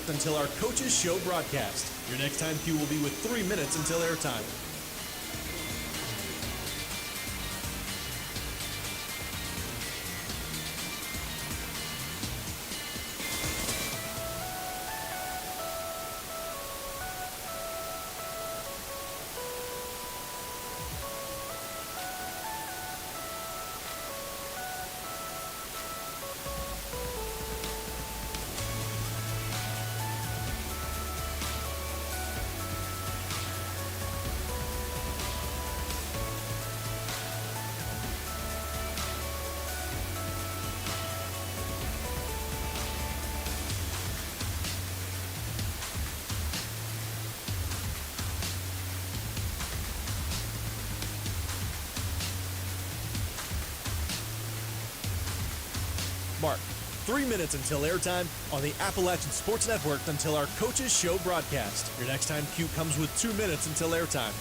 Network until our coaches show broadcast. Your next time cue will be with 3 minutes until airtime. Mark, 3 minutes until airtime on the Appalachian Sports Network until our coaches show broadcast. Your next time cue comes with 2 minutes until airtime.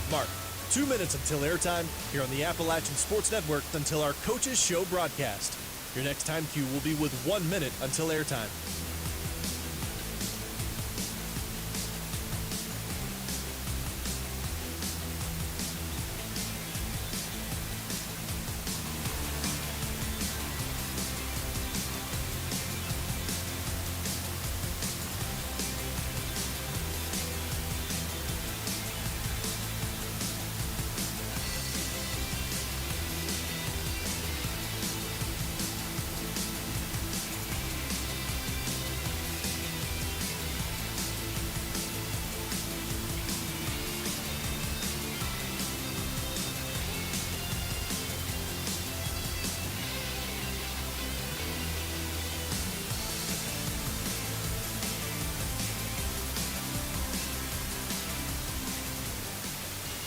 Mark, 2 minutes until airtime here on the Appalachian Sports Network until our coaches show broadcast. Your next time cue will be with 1 minute until airtime.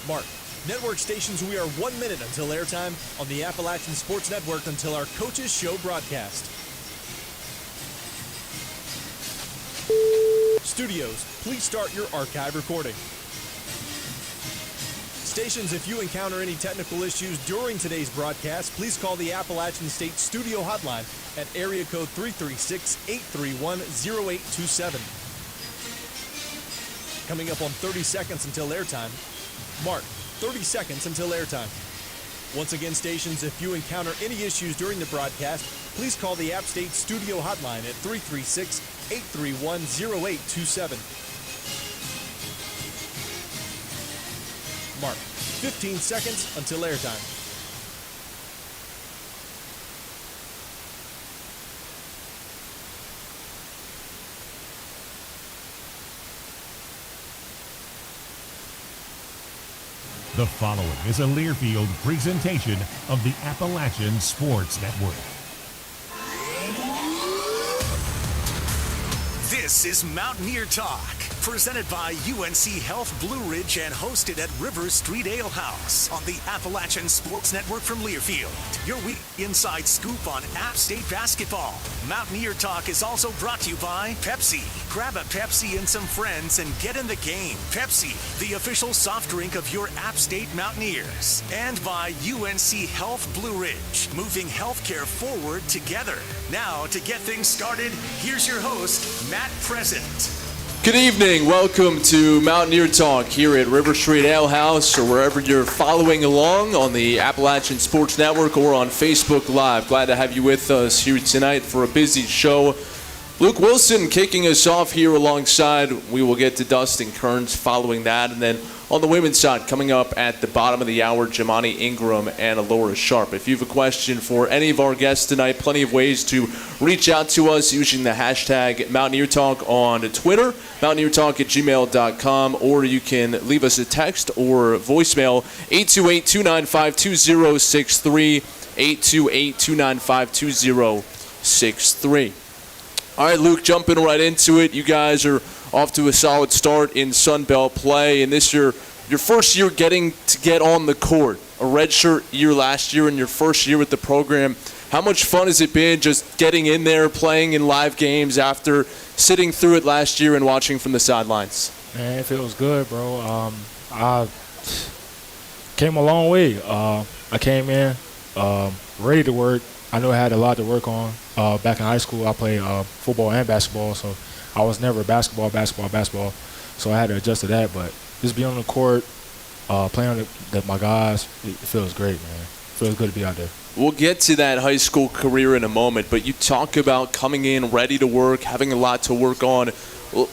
Mark, network stations, we are 1 minute until airtime on the Appalachian Sports Network until our coaches show broadcast. Studios, please start your archive recording. Stations, if you encounter any technical issues during today's broadcast, please call the Appalachian State Studio Hotline at area code 336-831-0827. Coming up on 30 seconds until airtime. Mark, 30 seconds until airtime. Once again, stations, if you encounter any issues during the broadcast, please call the App State Studio Hotline at 336-831-0827. Mark, 15 seconds until airtime. The following is a Learfield presentation of the Appalachian Sports Network. This is Mountaineer Talk, presented by UNC Health Blue Ridge and hosted at River Street Ale House on the Appalachian Sports Network from Learfield. Your week inside scoop on App State basketball. Mountaineer Talk is also brought to you by Pepsi. Grab a Pepsi and some friends and get in the game. Pepsi, the official soft drink of your App State Mountaineers. And by UNC Health Blue Ridge, moving healthcare forward together. Now, to get things started, here's your host, Matt Present. Good evening. Welcome to Mountaineer Talk here at River Street Ale House or wherever you're following along on the Appalachian Sports Network or on Facebook Live. Glad to have you with us here tonight for a busy show. Luke Wilson kicking us off here alongside. We will get to Dustin Kerns following that. And then on the women's side, coming up at the bottom of the hour, Jamani Ingram and Alaura Sharp. If you have a question for any of our guests tonight, plenty of ways to reach out to us using the hashtag Mountaineer Talk on Twitter, mountaineertalk@gmail.com, or you can leave us a text or voicemail, 828-295-2063, 828-295-2063. All right, Luke, jumping right into it. You guys are off to a solid start in Sun Belt play, and this year, your first year getting to get on the court. A redshirt year last year and your first year with the program. How much fun has it been just getting in there, playing in live games after sitting through it last year and watching from the sidelines? Man, it feels good, bro. I came a long way. I came in ready to work. I knew I had a lot to work on. Back in high school, I played football and basketball, so I was never basketball. So I had to adjust to that. But just being on the court, playing with my guys, it feels great, man. It feels good to be out there. We'll get to that high school career in a moment, but you talk about coming in ready to work, having a lot to work on.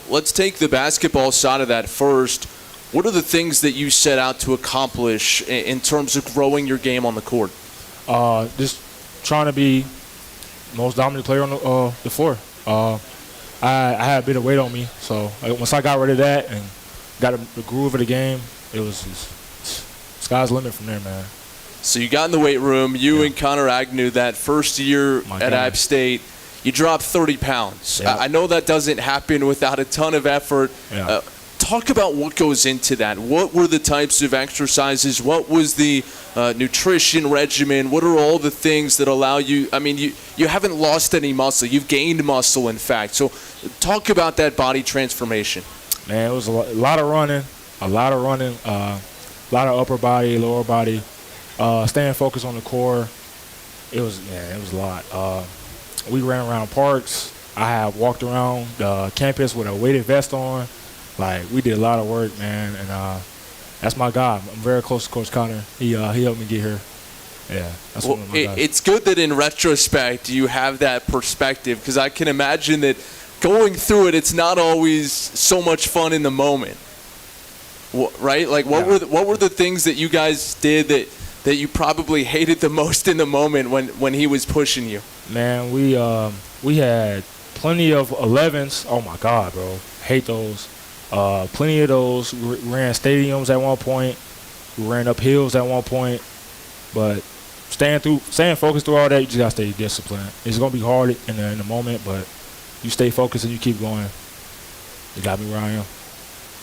Let's take the basketball side of that first. What are the things that you set out to accomplish in terms of growing your game on the court? Just trying to be most dominant player on the floor. I had a bit of weight on me, so once I got rid of that and got the groove of the game, it was just, sky's the limit from there, man. So you got in the weight room. You and Connor Agnew, that first year at App State, you dropped 30 pounds. Yeah. I know that doesn't happen without a ton of effort. Yeah. Talk about what goes into that. What were the types of exercises? What was the nutrition regimen? What are all the things that allow you? I mean, you haven't lost any muscle. You've gained muscle, in fact. So talk about that body transformation. Man, it was a lot of running, a lot of upper body, lower body, staying focused on the core. It was a lot. We ran around parks. I had walked around the campus with a weighted vest on. Like, we did a lot of work, man, and that's my guy. I'm very close to Coach Connor. He helped me get here. Yeah, that's one of my guys. It's good that in retrospect you have that perspective, because I can imagine that going through it, it's not always so much fun in the moment, right? Like, what were the things that you guys did that you probably hated the most in the moment when he was pushing you? Man, we had plenty of 11s. Oh my God, bro, hate those. Plenty of those. We ran stadiums at one point. We ran up hills at one point. But staying focused through all that, you just gotta stay disciplined. It's gonna be hard in the moment, but you stay focused and you keep going. You got me where I am.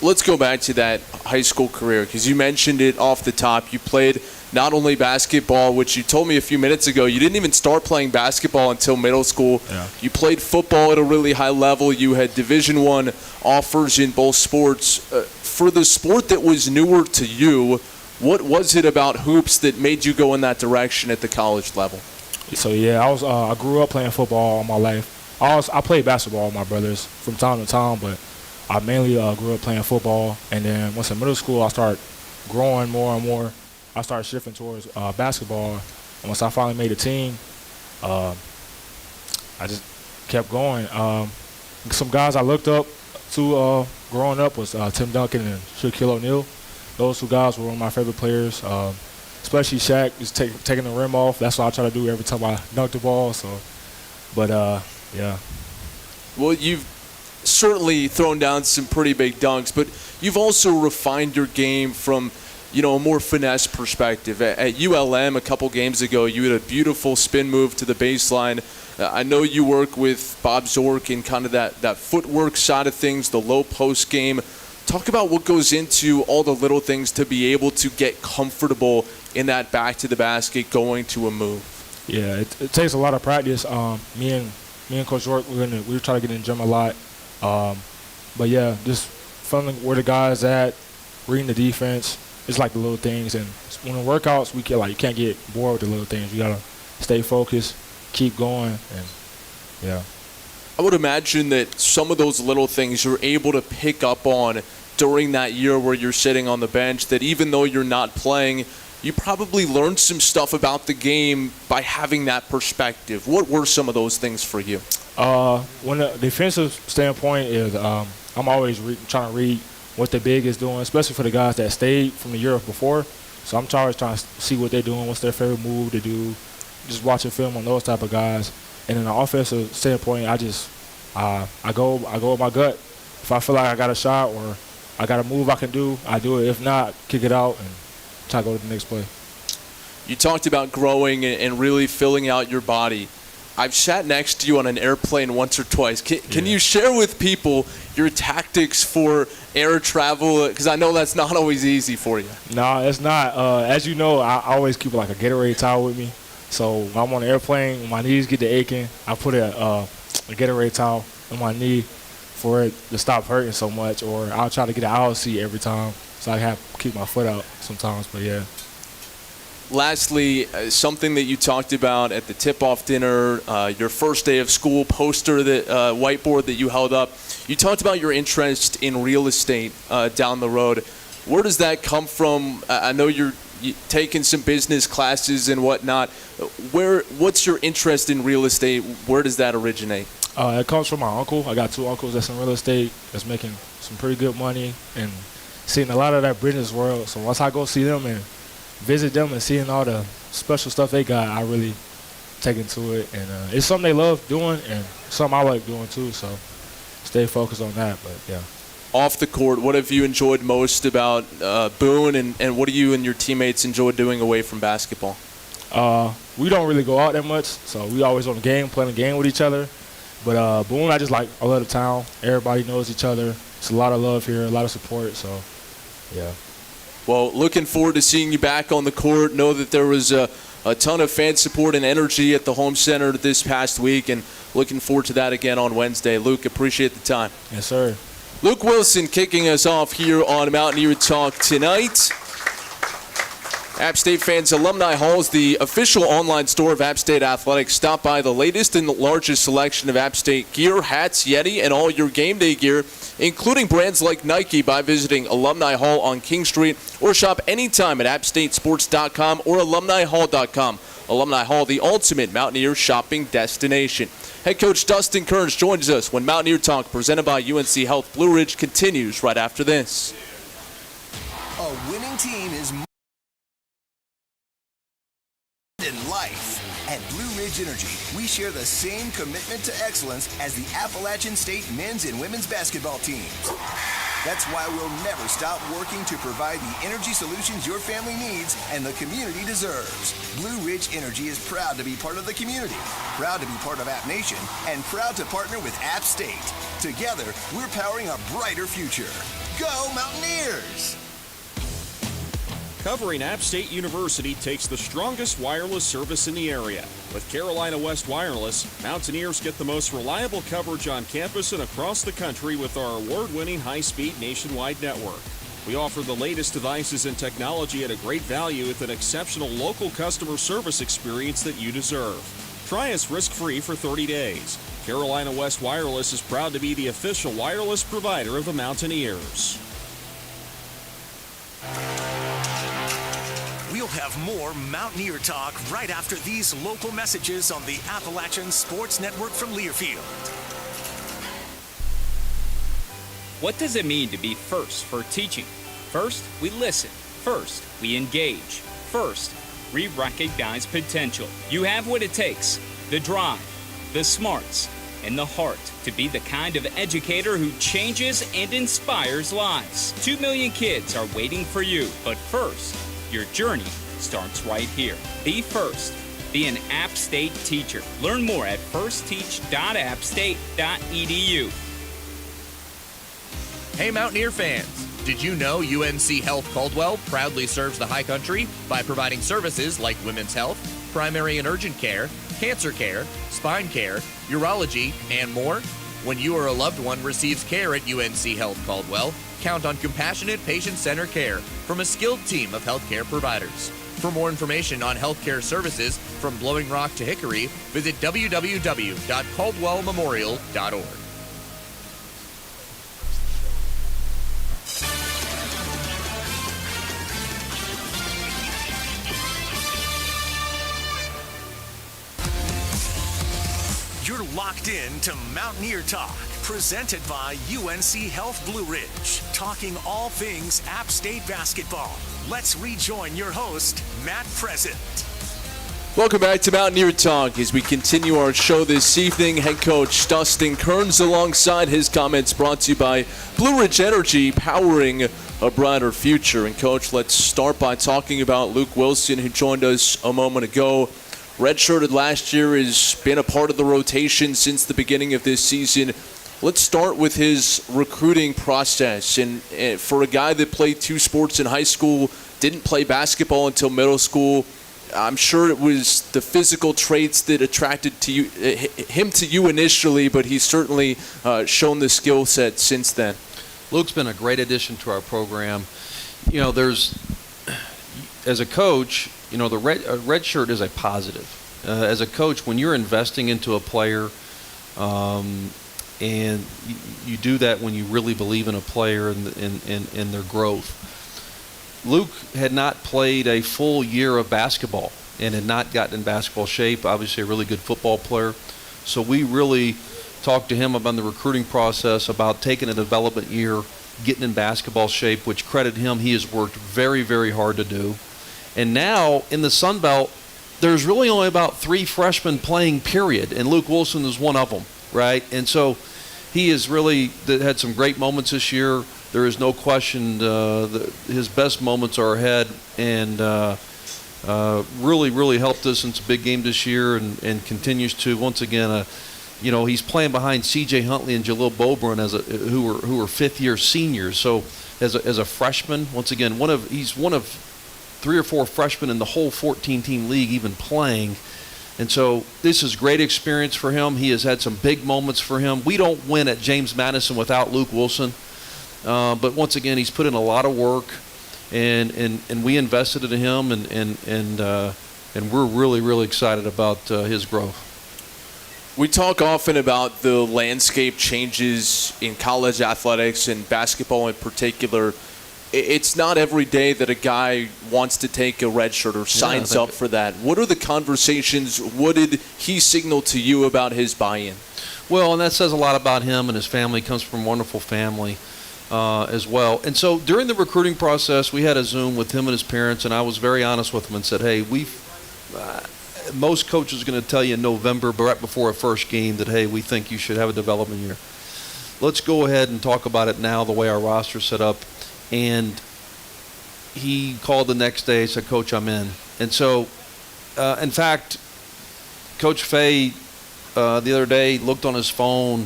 Let's go back to that high school career, because you mentioned it off the top. You played not only basketball, which you told me a few minutes ago, you didn't even start playing basketball until middle school. Yeah. You played football at a really high level. You had Division I offers in both sports. For the sport that was newer to you, what was it about hoops that made you go in that direction at the college level? So yeah, I grew up playing football all my life. I played basketball with my brothers from time to time, but I mainly grew up playing football. And then once in middle school, I started growing more and more. I started shifting towards basketball. And once I finally made a team, I just kept going. Some guys I looked up to growing up was Tim Duncan and Shaquille O'Neal. Those two guys were one of my favorite players, especially Shaq, just taking the rim off. That's what I try to do every time I dunk the ball. Yeah. Well, you've certainly thrown down some pretty big dunks, but you've also refined your game from, a more finesse perspective. At ULM a couple games ago, you had a beautiful spin move to the baseline. I know you work with Bob Zork in kind of that footwork side of things, the low post game. Talk about what goes into all the little things to be able to get comfortable in that back to the basket going to a move. Yeah, it takes a lot of practice. Me and Coach Zork, we try to get in the gym a lot. But yeah, just finding where the guys at, reading the defense. It's like the little things, and when in workouts, you can't get bored with the little things. You gotta stay focused, keep going, and yeah. I would imagine that some of those little things you're able to pick up on during that year where you're sitting on the bench, that even though you're not playing, you probably learned some stuff about the game by having that perspective. What were some of those things for you? When the defensive standpoint is, I'm always trying to read what the big is doing, especially for the guys that stayed from the year before. So I'm always trying to see what they're doing, what's their favorite move to do, just watching film on those type of guys. And in the offensive standpoint, I go with my gut. If I feel like I got a shot or I got a move I can do, I do it. If not, kick it out and try to go to the next play. You talked about growing and really filling out your body. I've sat next to you on an airplane once or twice. Can you share with people your tactics for air travel? Because I know that's not always easy for you. No, it's not. As you know, I always keep like a Gatorade towel with me. So when I'm on the airplane, when my knees get to aching, I put a Gatorade towel on my knee for it to stop hurting so much. Or I'll try to get an aisle seat every time, so I have to keep my foot out sometimes. But yeah. Lastly, something that you talked about at the tip-off dinner, your first day of school poster, that whiteboard that you held up. You talked about your interest in real estate down the road. Where does that come from? I know you're taking some business classes and whatnot. What's your interest in real estate? Where does that originate? It comes from my uncle. I got two uncles that's in real estate that's making some pretty good money and seeing a lot of that business world. So once I go see them and visit them and seeing all the special stuff they got, I really take into it. And it's something they love doing and something I like doing too. So stay focused on that. But yeah. Off the court, what have you enjoyed most about Boone, and what do you and your teammates enjoy doing away from basketball? We don't really go out that much, so we always on the game, playing the game with each other. But Boone, I love the town. Everybody knows each other. It's a lot of love here, a lot of support. So yeah. Well, looking forward to seeing you back on the court. Know that there was a ton of fan support and energy at the home center this past week, and looking forward to that again on Wednesday. Luke, appreciate the time. Yes, sir. Luke Wilson kicking us off here on Mountaineer Talk tonight. App State fans, Alumni Hall is the official online store of App State Athletics. Stop by the latest and largest selection of App State gear, hats, Yeti, and all your game day gear, including brands like Nike, by visiting Alumni Hall on King Street, or shop anytime at appstatesports.com or alumnihall.com. Alumni Hall, the ultimate Mountaineer shopping destination. Head coach Dustin Kerns joins us when Mountaineer Talk, presented by UNC Health Blue Ridge, continues right after this. A winning team is more than life. At Blue Ridge Energy, we share the same commitment to excellence as the Appalachian State men's and women's basketball teams. That's why we'll never stop working to provide the energy solutions your family needs and the community deserves. Blue Ridge Energy is proud to be part of the community, proud to be part of App Nation, and proud to partner with App State. Together, we're powering a brighter future. Go Mountaineers! Covering App State University takes the strongest wireless service in the area. With Carolina West Wireless, Mountaineers get the most reliable coverage on campus and across the country with our award-winning high-speed nationwide network. We offer the latest devices and technology at a great value with an exceptional local customer service experience that you deserve. Try us risk-free for 30 days. Carolina West Wireless is proud to be the official wireless provider of the Mountaineers. We'll have more Mountaineer Talk right after these local messages on the Appalachian Sports Network from Learfield. What does it mean to be first for teaching? First, we listen. First, we engage. First, we recognize potential. You have what it takes: the drive, the smarts, and the heart to be the kind of educator who changes and inspires lives. 2 million kids are waiting for you, but first, your journey starts right here. Be first. Be an App State teacher. Learn more at firstteach.appstate.edu. Hey Mountaineer fans, did you know UNC Health Caldwell proudly serves the high country by providing services like women's health, primary and urgent care, cancer care, spine care, urology, and more? When you or a loved one receives care at UNC Health Caldwell, count on compassionate patient-centered care from a skilled team of healthcare providers. For more information on healthcare services from Blowing Rock to Hickory, visit www.caldwellmemorial.org. You're locked in to Mountaineer Talk, presented by UNC Health Blue Ridge, talking all things App State basketball. Let's rejoin your host, Matt Present. Welcome back to Mountaineer Talk as we continue our show this evening. Head coach Dustin Kerns alongside his comments brought to you by Blue Ridge Energy, powering a brighter future. And coach, let's start by talking about Luke Wilson, who joined us a moment ago. Redshirted last year, has been a part of the rotation since the beginning of this season. Let's start with his recruiting process. And for a guy that played two sports in high school, didn't play basketball until middle school, I'm sure it was the physical traits that attracted him to you initially, but he's certainly shown the skill set since then. Luke's been a great addition to our program. You know, as a coach, you know, the red shirt is a positive. As a coach, when you're investing into a player, and you do that when you really believe in a player and their growth. Luke had not played a full year of basketball and had not gotten in basketball shape. Obviously a really good football player. So we really talked to him about the recruiting process, about taking a development year, getting in basketball shape, which credit him, he has worked very, very hard to do. And now in the Sun Belt, there's really only about 3 freshmen playing, period, and Luke Wilson is one of them, right? And so he has really had some great moments this year. There is no question his best moments are ahead, and really, really helped us in some big game this year, and continues to. Once again, you know, he's playing behind C.J. Huntley and Jalil Bobrin who are fifth-year seniors. So as a freshman, once again, he's one of 3 or 4 freshmen in the whole 14-team league even playing. And so this is great experience for him. He has had some big moments for him. We don't win at James Madison without Luke Wilson. But once again, he's put in a lot of work, and we invested in him, and we're really, really excited about his growth. We talk often about the landscape changes in college athletics and basketball in particular. It's not every day that a guy wants to take a red shirt or signs up for that. What are the conversations? What did he signal to you about his buy-in? Well, and that says a lot about him and his family. He comes from a wonderful family as well. And so during the recruiting process, we had a Zoom with him and his parents, and I was very honest with him and said, hey, most coaches are going to tell you in November, but right before a first game, that, hey, we think you should have a development year. Let's go ahead and talk about it now, the way our roster's set up. And he called the next day and said, Coach, I'm in. And so, in fact, Coach Fay the other day looked on his phone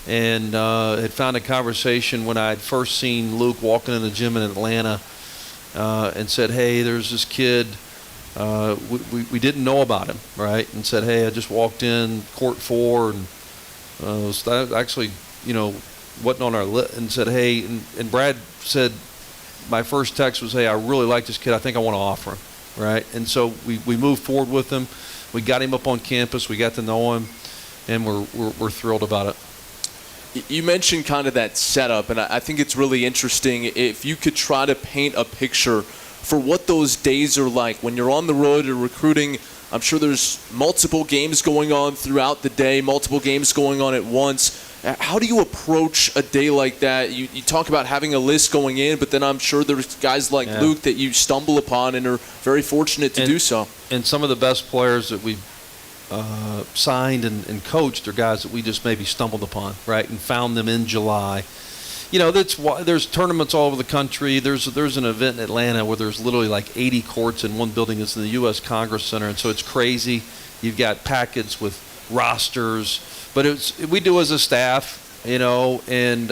and had found a conversation when I had first seen Luke walking in the gym in Atlanta, and said, hey, there's this kid. We didn't know about him, right? And said, hey, I just walked in court 4 and was actually, you know, wasn't on our list, and said, hey, and Brad said, my first text was, hey, I really like this kid. I think I want to offer him, right? And so we moved forward with him. We got him up on campus. We got to know him, and we're thrilled about it. You mentioned kind of that setup, and I think it's really interesting if you could try to paint a picture for what those days are like when you're on the road and recruiting. I'm sure there's multiple games going on throughout the day, multiple games going on at once. How do you approach a day like that? You talk about having a list going in, but then I'm sure there's guys like Luke that you stumble upon and are very fortunate to do so. And some of the best players that we've signed and coached are guys that we just maybe stumbled upon, right, and found them in July. You know, there's tournaments all over the country. There's an event in Atlanta where there's literally like 80 courts in one building. It's in the U.S. Congress Center, and so it's crazy. You've got packets with rosters. But we do as a staff, you know, and,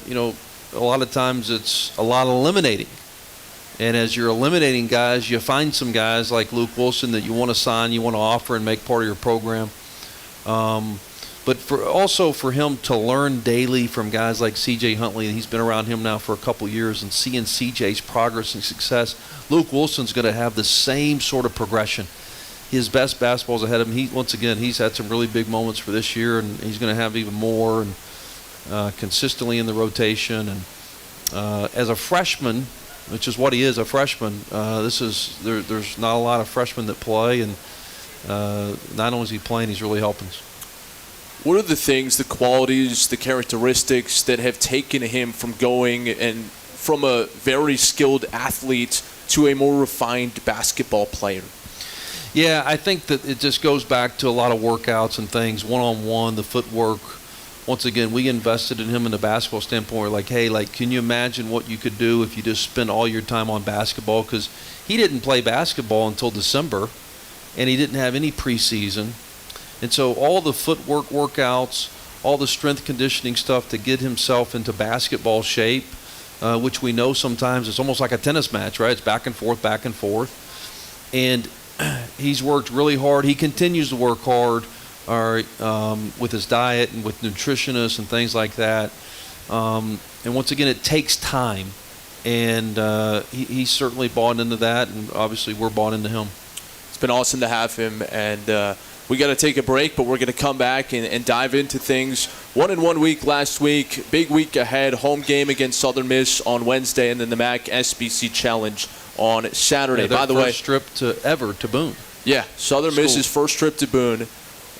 you know, a lot of times it's a lot of eliminating. And as you're eliminating guys, you find some guys like Luke Wilson that you want to sign, you want to offer and make part of your program. But also for him to learn daily from guys like C.J. Huntley, and he's been around him now for a couple years, and seeing C.J.'s progress and success, Luke Wilson's going to have the same sort of progression. His best basketball's ahead of him. Once again, he's had some really big moments for this year, and he's going to have even more, and consistently in the rotation. And as a freshman, which is what he is, a freshman, there's not a lot of freshmen that play, and not only is he playing, he's really helping us. What are the things, the qualities, the characteristics that have taken him from going and from a very skilled athlete to a more refined basketball player? Yeah, I think that it just goes back to a lot of workouts and things, one-on-one, the footwork. Once again, we invested in him in the basketball standpoint. We're like, hey, can you imagine what you could do if you just spend all your time on basketball? Because he didn't play basketball until December, and he didn't have any preseason. And so all the footwork workouts, all the strength conditioning stuff to get himself into basketball shape, which we know sometimes it's almost like a tennis match, right? It's back and forth, back and forth. And he's worked really hard. He continues to work hard with his diet and with nutritionists and things like that. And once again, it takes time. And he's certainly bought into that, and obviously we're bought into him. It's been awesome to have him, and we got to take a break, but we're going to come back and dive into things. 1-1 week last week, big week ahead, home game against Southern Miss on Wednesday, and then the MAC SBC Challenge on Saturday. Yeah, by the way, first trip to Boone. Yeah, Southern Miss's first trip to Boone.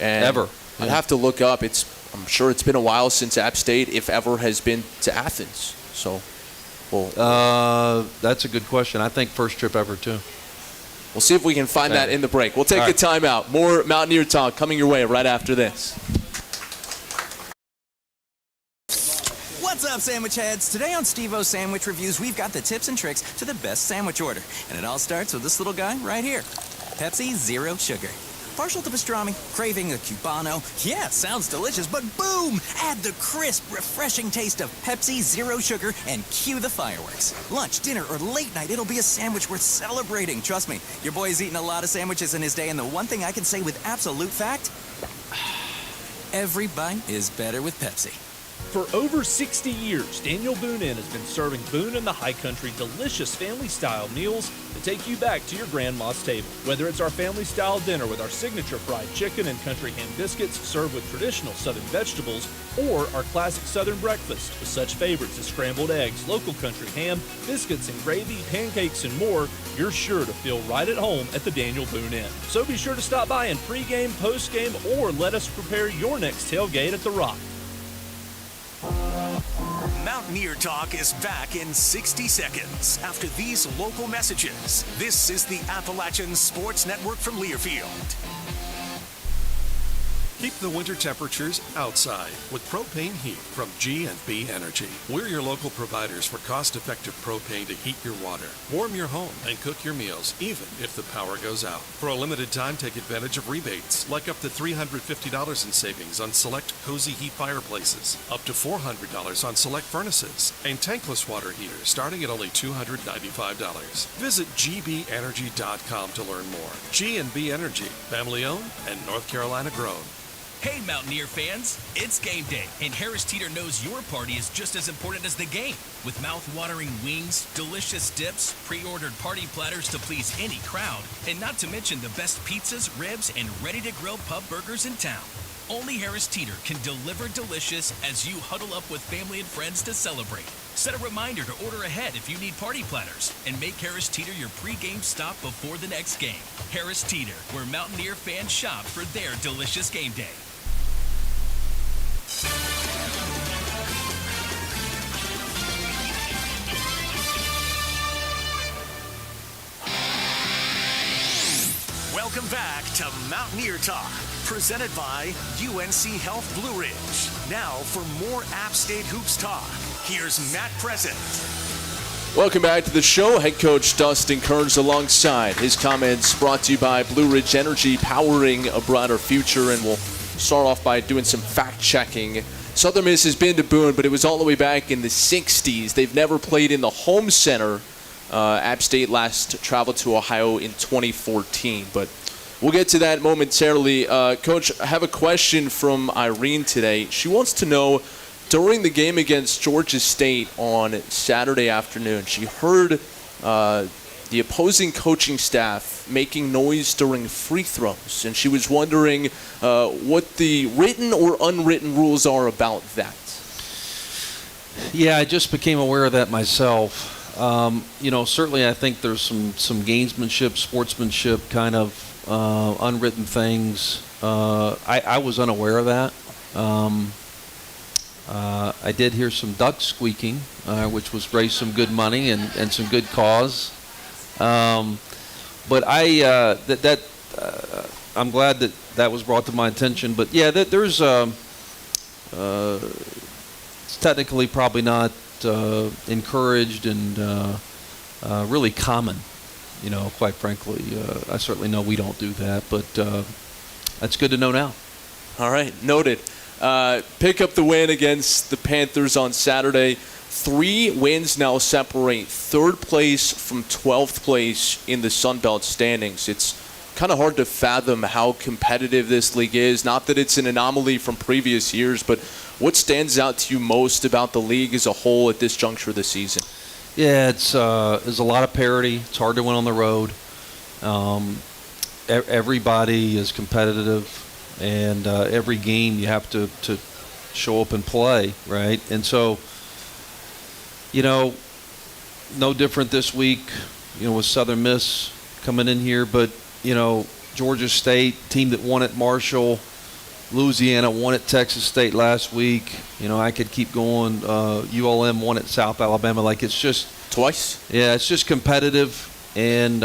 And ever. I'd have to look up. I'm sure it's been a while since App State, if ever, has been to Athens. So, that's a good question. I think first trip ever, too. We'll see if we can find that in the break. We'll take a timeout. More Mountaineer talk coming your way right after this. What's up, sandwich heads? Today on Steve-O's Sandwich Reviews, we've got the tips and tricks to the best sandwich order. And it all starts with this little guy right here. Pepsi Zero Sugar. Partial to pastrami, craving a Cubano. Yeah, sounds delicious, but boom! Add the crisp, refreshing taste of Pepsi Zero Sugar and cue the fireworks. Lunch, dinner, or late night, it'll be a sandwich worth celebrating. Trust me, your boy's eaten a lot of sandwiches in his day, and the one thing I can say with absolute fact, every bite is better with Pepsi. For over 60 years, Daniel Boone Inn has been serving Boone and the High Country delicious family-style meals that take you back to your grandma's table. Whether it's our family-style dinner with our signature fried chicken and country ham biscuits served with traditional Southern vegetables, or our classic Southern breakfast with such favorites as scrambled eggs, local country ham, biscuits and gravy, pancakes, and more, you're sure to feel right at home at the Daniel Boone Inn. So be sure to stop by in pregame, postgame, or let us prepare your next tailgate at the Rock. Mountaineer Talk is back in 60 seconds after these local messages. This is the Appalachian Sports Network from Learfield. Keep the winter temperatures outside with propane heat from G&B Energy. We're your local providers for cost-effective propane to heat your water, warm your home, and cook your meals, even if the power goes out. For a limited time, take advantage of rebates, like up to $350 in savings on select Cozy Heat fireplaces, up to $400 on select furnaces, and tankless water heaters starting at only $295. Visit gbenergy.com to learn more. G&B Energy, family-owned and North Carolina grown. Hey, Mountaineer fans, it's game day, and Harris Teeter knows your party is just as important as the game. With mouth-watering wings, delicious dips, pre-ordered party platters to please any crowd, and not to mention the best pizzas, ribs, and ready-to-grill pub burgers in town. Only Harris Teeter can deliver delicious as you huddle up with family and friends to celebrate. Set a reminder to order ahead if you need party platters, and make Harris Teeter your pre-game stop before the next game. Harris Teeter, where Mountaineer fans shop for their delicious game day. Welcome back to Mountaineer Talk, presented by UNC Health Blue Ridge. Now for more App State Hoops talk, here's Matt Present. Welcome back to the show. Head coach Dustin Kerns alongside. His comments brought to you by Blue Ridge Energy, powering a brighter future. And we'll start off by doing some fact-checking. Southern Miss has been to Boone, but it was all the way back in the 60s. They've never played in the home center. App State last traveled to Ohio in 2014, but we'll get to that momentarily. Coach, I have a question from Irene today. She wants to know, during the game against Georgia State on Saturday afternoon, she heard the opposing coaching staff making noise during free throws, and she was wondering what the written or unwritten rules are about that. Yeah, I just became aware of that myself. Certainly I think there's some gamesmanship, sportsmanship kind of unwritten things. I was unaware of that. I did hear some ducks squeaking, which was raised some good money and some good cause. But I'm glad that was brought to my attention. But yeah, there's it's technically probably not encouraged and really common. Quite frankly, I certainly know we don't do that, but that's good to know now. All right, noted. Pick up the win against the Panthers on Saturday. 3 wins now separate third place from 12th place in the Sun Belt standings. It's kind of hard to fathom how competitive this league is. Not that it's an anomaly from previous years, but what stands out to you most about the league as a whole at this juncture of the season? Yeah, there's a lot of parity. It's hard to win on the road. Everybody is competitive. And every game you have to show up and play, right? And so, no different this week, with Southern Miss coming in here. But, Georgia State, team that won at Marshall, Louisiana won at Texas State last week. I could keep going. ULM won at South Alabama. Like, it's just twice. Yeah, it's just competitive, and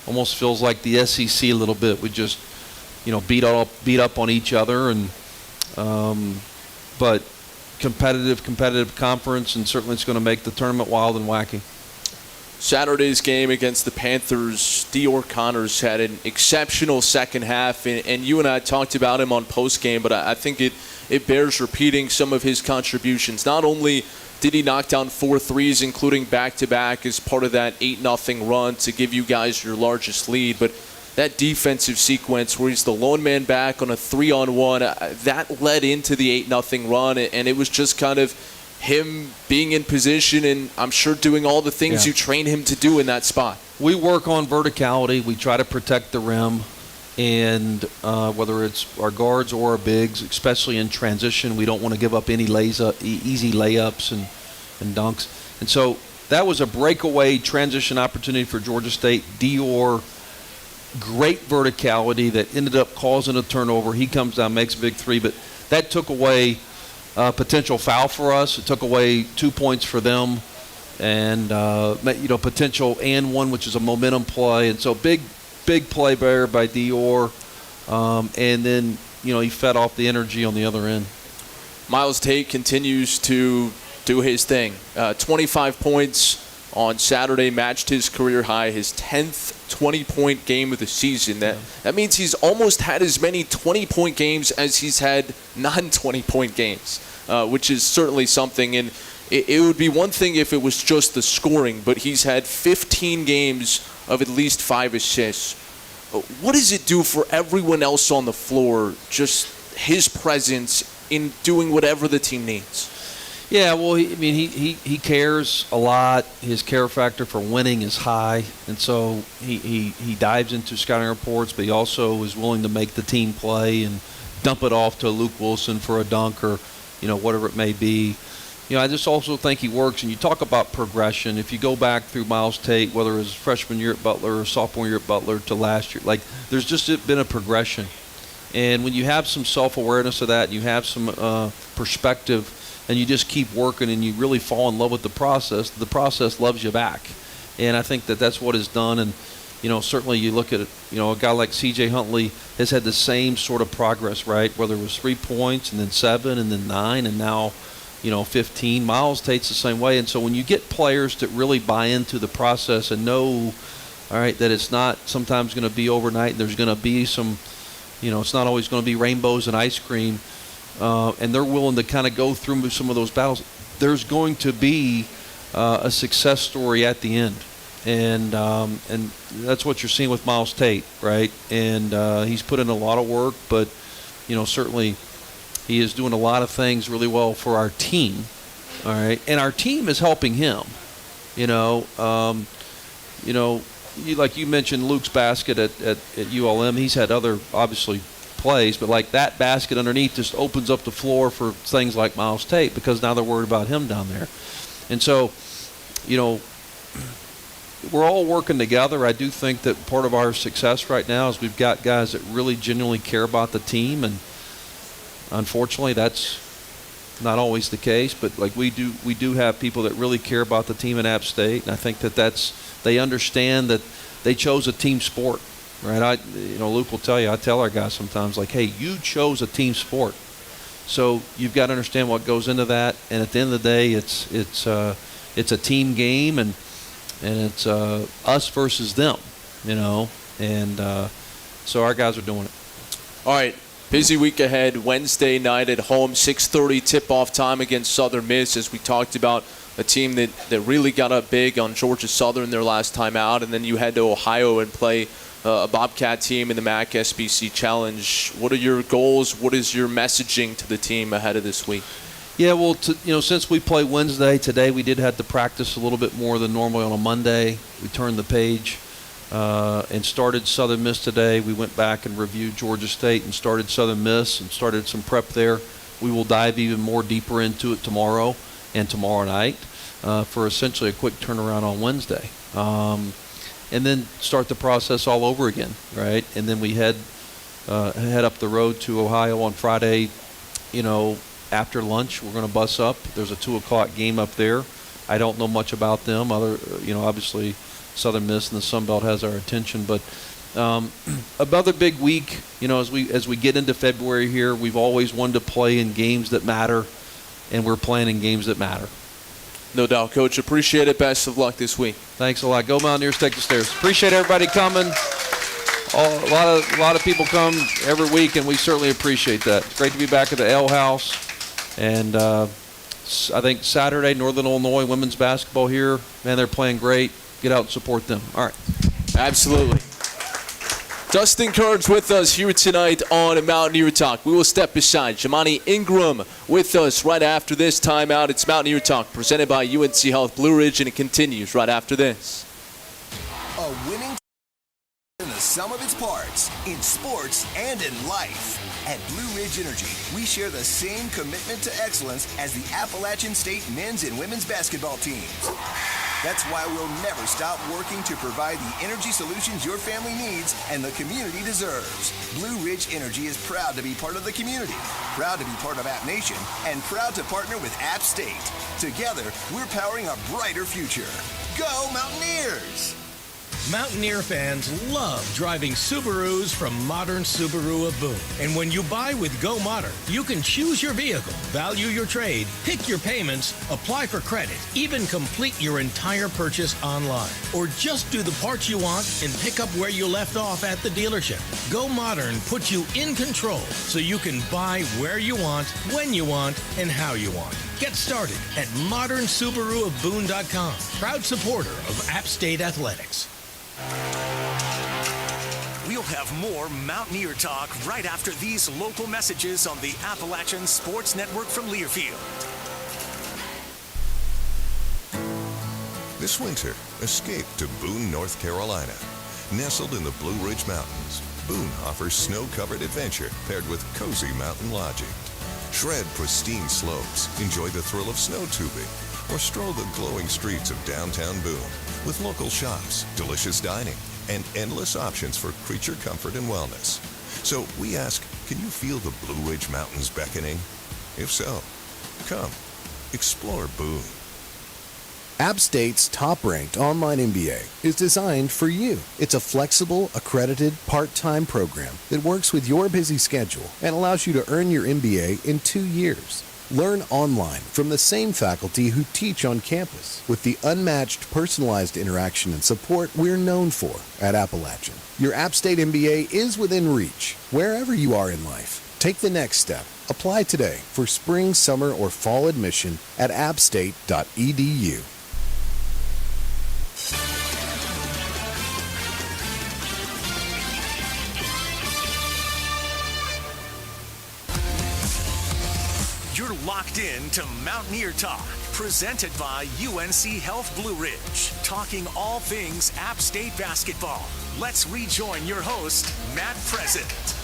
almost feels like the SEC a little bit. We just beat up on each other, and but competitive conference, and certainly it's going to make the tournament wild and wacky. Saturday's game against the Panthers, Dior Connors had an exceptional second half, and you and I talked about him on postgame, but I think it bears repeating some of his contributions. Not only did he knock down 4 threes, including back-to-back as part of that 8-0 run to give you guys your largest lead, but that defensive sequence where he's the lone man back on a 3-on-1, that led into the 8-0 run, and it was just kind of him being in position and I'm sure doing all the things you train him to do in that spot. We work on verticality. We try to protect the rim, and whether it's our guards or our bigs, especially in transition, we don't want to give up any easy layups and dunks. And so that was a breakaway transition opportunity for Georgia State. Dior, great verticality that ended up causing a turnover. He comes down, makes a big 3, but that took away potential foul for us. It took away 2 points for them, and potential and 1, which is a momentum play. And so big play there by Dior, and then he fed off the energy on the other end. Miles Tate continues to do his thing. 25 points on Saturday, matched his career high, his 10th 20-point game of the season. That means he's almost had as many 20-point games as he's had non-20-point games, which is certainly something. And it would be one thing if it was just the scoring, but he's had 15 games of at least 5 assists. What does it do for everyone else on the floor, just his presence in doing whatever the team needs? Yeah, well, he cares a lot. His care factor for winning is high, and so he dives into scouting reports, but he also is willing to make the team play and dump it off to Luke Wilson for a dunk or, whatever it may be. I just also think he works, and you talk about progression. If you go back through Miles Tate, whether it was freshman year at Butler or sophomore year at Butler to last year, like there's just been a progression. And when you have some self-awareness of that, you have some perspective, and you just keep working and you really fall in love with the process loves you back. And I think that's what is done. And, certainly you look at it, a guy like C.J. Huntley has had the same sort of progress, right? Whether it was 3 points and then 7 and then 9 and now, 15. Miles Tate's the same way. And so when you get players that really buy into the process and know, all right, that it's not sometimes going to be overnight, there's going to be some, it's not always going to be rainbows and ice cream, and they're willing to kind of go through some of those battles, there's going to be a success story at the end. And that's what you're seeing with Miles Tate, right? And he's put in a lot of work, but, certainly he is doing a lot of things really well for our team, all right? And our team is helping him, like you mentioned Luke's basket at ULM. He's had other, obviously, plays, but like that basket underneath just opens up the floor for things like Miles Tate because now they're worried about him down there. And so, we're all working together. I do think that part of our success right now is we've got guys that really genuinely care about the team, and unfortunately, that's not always the case, but like we do have people that really care about the team at App State, and I think they understand that they chose a team sport, right? Luke will tell you, I tell our guys sometimes, like, hey, you chose a team sport, so you've got to understand what goes into that, and at the end of the day, it's a team game, and it's us versus them, and so our guys are doing it. All right. Busy week ahead. Wednesday night at home, 6:30 tip-off time against Southern Miss, as we talked about, a team that really got up big on Georgia Southern their last time out, and then you head to Ohio and play a Bobcat team in the MAC SBC Challenge. What are your goals? What is your messaging to the team ahead of this week? Yeah, well, since we play Wednesday, today we did have to practice a little bit more than normally on a Monday. We turned the page and started Southern Miss today. We went back and reviewed Georgia State and started Southern Miss and started some prep there. We will dive even more deeper into it tomorrow and tomorrow night for essentially a quick turnaround on Wednesday. And then start the process all over again, right? And then we head up the road to Ohio on Friday. After lunch, we're going to bus up. There's a 2 o'clock game up there. I don't know much about them. Obviously Southern Miss and the Sun Belt has our attention, but another big week. As we get into February here, we've always wanted to play in games that matter, and we're playing in games that matter. No doubt, Coach. Appreciate it. Best of luck this week. Thanks a lot. Go Mountaineers, take the stairs. Appreciate everybody coming. A lot of people come every week, and we certainly appreciate that. It's great to be back at the Ale House, and I think Saturday, Northern Illinois women's basketball here. Man, they're playing great. Get out and support them. All right. Absolutely. Dustin Kerns with us here tonight on Mountaineer Talk. We will step aside. Jamani Ingram with us right after this timeout. It's Mountaineer Talk presented by UNC Health Blue Ridge, and it continues right after this. A winning in the sum of its parts, in sports and in life. At Blue Ridge Energy, we share the same commitment to excellence as the Appalachian State men's and women's basketball teams. That's why we'll never stop working to provide the energy solutions your family needs and the community deserves. Blue Ridge Energy is proud to be part of the community, proud to be part of App Nation, and proud to partner with App State. Together, we're powering a brighter future. Go Mountaineers! Mountaineer fans love driving Subarus from Modern Subaru of Boone. And when you buy with Go Modern, you can choose your vehicle, value your trade, pick your payments, apply for credit, even complete your entire purchase online. Or just do the parts you want and pick up where you left off at the dealership. Go Modern puts you in control so you can buy where you want, when you want, and how you want. Get started at modernsubaruofboone.com. Proud supporter of App State Athletics. We'll have more Mountaineer Talk right after these local messages on the Appalachian Sports Network from Learfield. This winter, escape to Boone, North Carolina. Nestled in the Blue Ridge Mountains, Boone offers snow-covered adventure paired with cozy mountain lodging. Shred pristine slopes, enjoy the thrill of snow tubing, or stroll the glowing streets of downtown Boone with local shops, delicious dining, and endless options for creature comfort and wellness. So we ask, can you feel the Blue Ridge Mountains beckoning? If so, come, explore Boone. App State's top-ranked online MBA is designed for you. It's a flexible, accredited, part-time program that works with your busy schedule and allows you to earn your MBA in 2 years. Learn online from the same faculty who teach on campus with the unmatched personalized interaction and support we're known for at Appalachian. Your App State MBA is within reach, wherever you are in life. Take the next step. Apply today for spring, summer, or fall admission at appstate.edu. You're locked in to Mountaineer Talk, presented by UNC Health Blue Ridge, talking all things App State basketball. Let's rejoin your host, Matt President.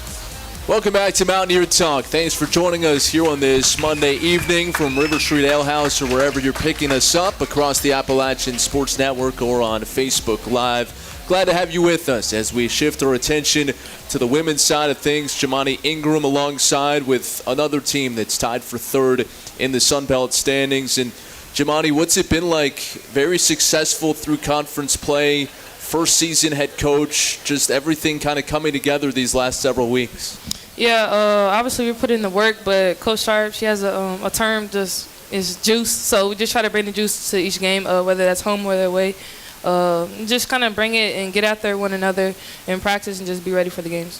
Welcome back to Mountaineer Talk. Thanks for joining us here on this Monday evening from River Street Ale House or wherever you're picking us up across the Appalachian Sports Network or on Facebook Live. glad to have you with us as we shift our attention to the women's side of things. Jamani Ingram alongside with another team that's tied for third in the Sun Belt standings. And Jamani, what's it been like? Very successful through conference play, first season head coach, just everything kind of coming together these last several weeks. Yeah, obviously we put in the work, but Coach Sharp, she has a term just is juice. So we just try to bring the juice to each game, whether that's home or away. Just kind of bring it and get out there one another and practice and just be ready for the games.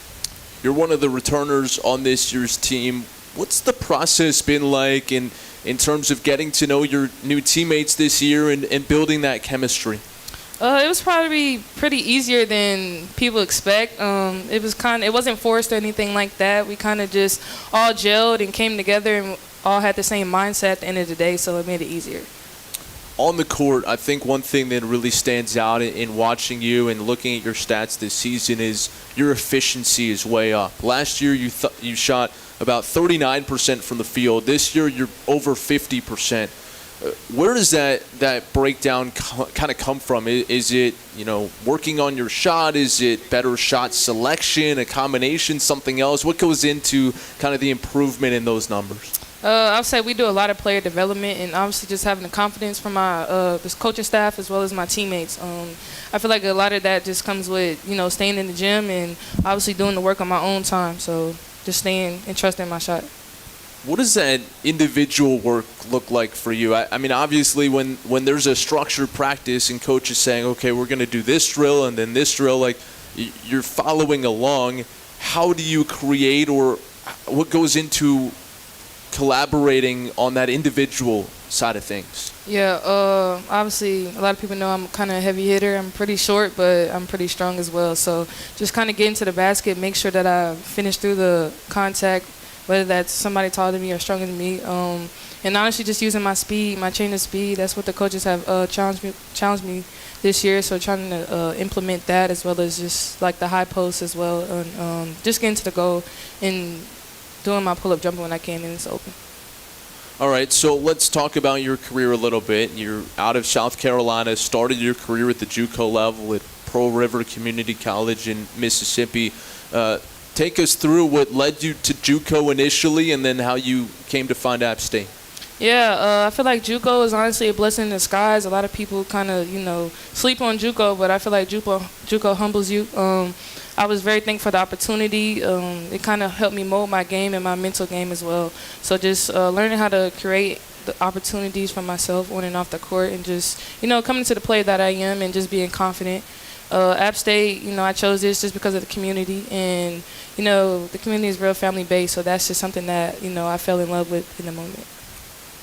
You're one of the returners on this year's team. What's the process been like in terms of getting to know your new teammates this year and building that chemistry? It was probably pretty easier than people expect. It wasn't forced or anything like that. We kind of just all gelled and came together and all had the same mindset at the end of the day, so it made it easier. On the court, I think one thing that really stands out in watching you and looking at your stats this season is your efficiency is way up. Last year, you shot about 39% from the field. This year, you're over 50%. Where does that breakdown kind of come from? Is it, working on your shot? Is it better shot selection, a combination, something else? What goes into kind of the improvement in those numbers? I would say we do a lot of player development and obviously just having the confidence from my this coaching staff as well as my teammates. I feel like a lot of that just comes with, staying in the gym and obviously doing the work on my own time. So just staying and trusting my shot. What does that individual work look like for you? I mean, obviously, when there's a structured practice and coach is saying, okay, we're going to do this drill and then this drill, like you're following along, how do you create or what goes into collaborating on that individual side of things? Yeah, obviously, a lot of people know I'm kind of a heavy hitter. I'm pretty short, but I'm pretty strong as well. So just kind of get into the basket, make sure that I finish through the contact, whether that's somebody taller than me or stronger than me. And honestly, just using my speed, my chain of speed, that's what the coaches have challenged me this year. So trying to implement that as well as just like the high post as well. And just getting to the goal and doing my pull-up jumper when I can and it's open. All right, so let's talk about your career a little bit. You're out of South Carolina, started your career at the JUCO level at Pearl River Community College in Mississippi. Take us through what led you to JUCO initially and then how you came to find App State. Yeah, I feel like JUCO is honestly a blessing in disguise. A lot of people kind of, sleep on JUCO, but I feel like JUCO humbles you. I was very thankful for the opportunity. It kind of helped me mold my game and my mental game as well. So just learning how to create the opportunities for myself on and off the court and just, coming to the player that I am and just being confident. App State, I chose this just because of the community. And, the community is real family-based, so that's just something that, I fell in love with in the moment.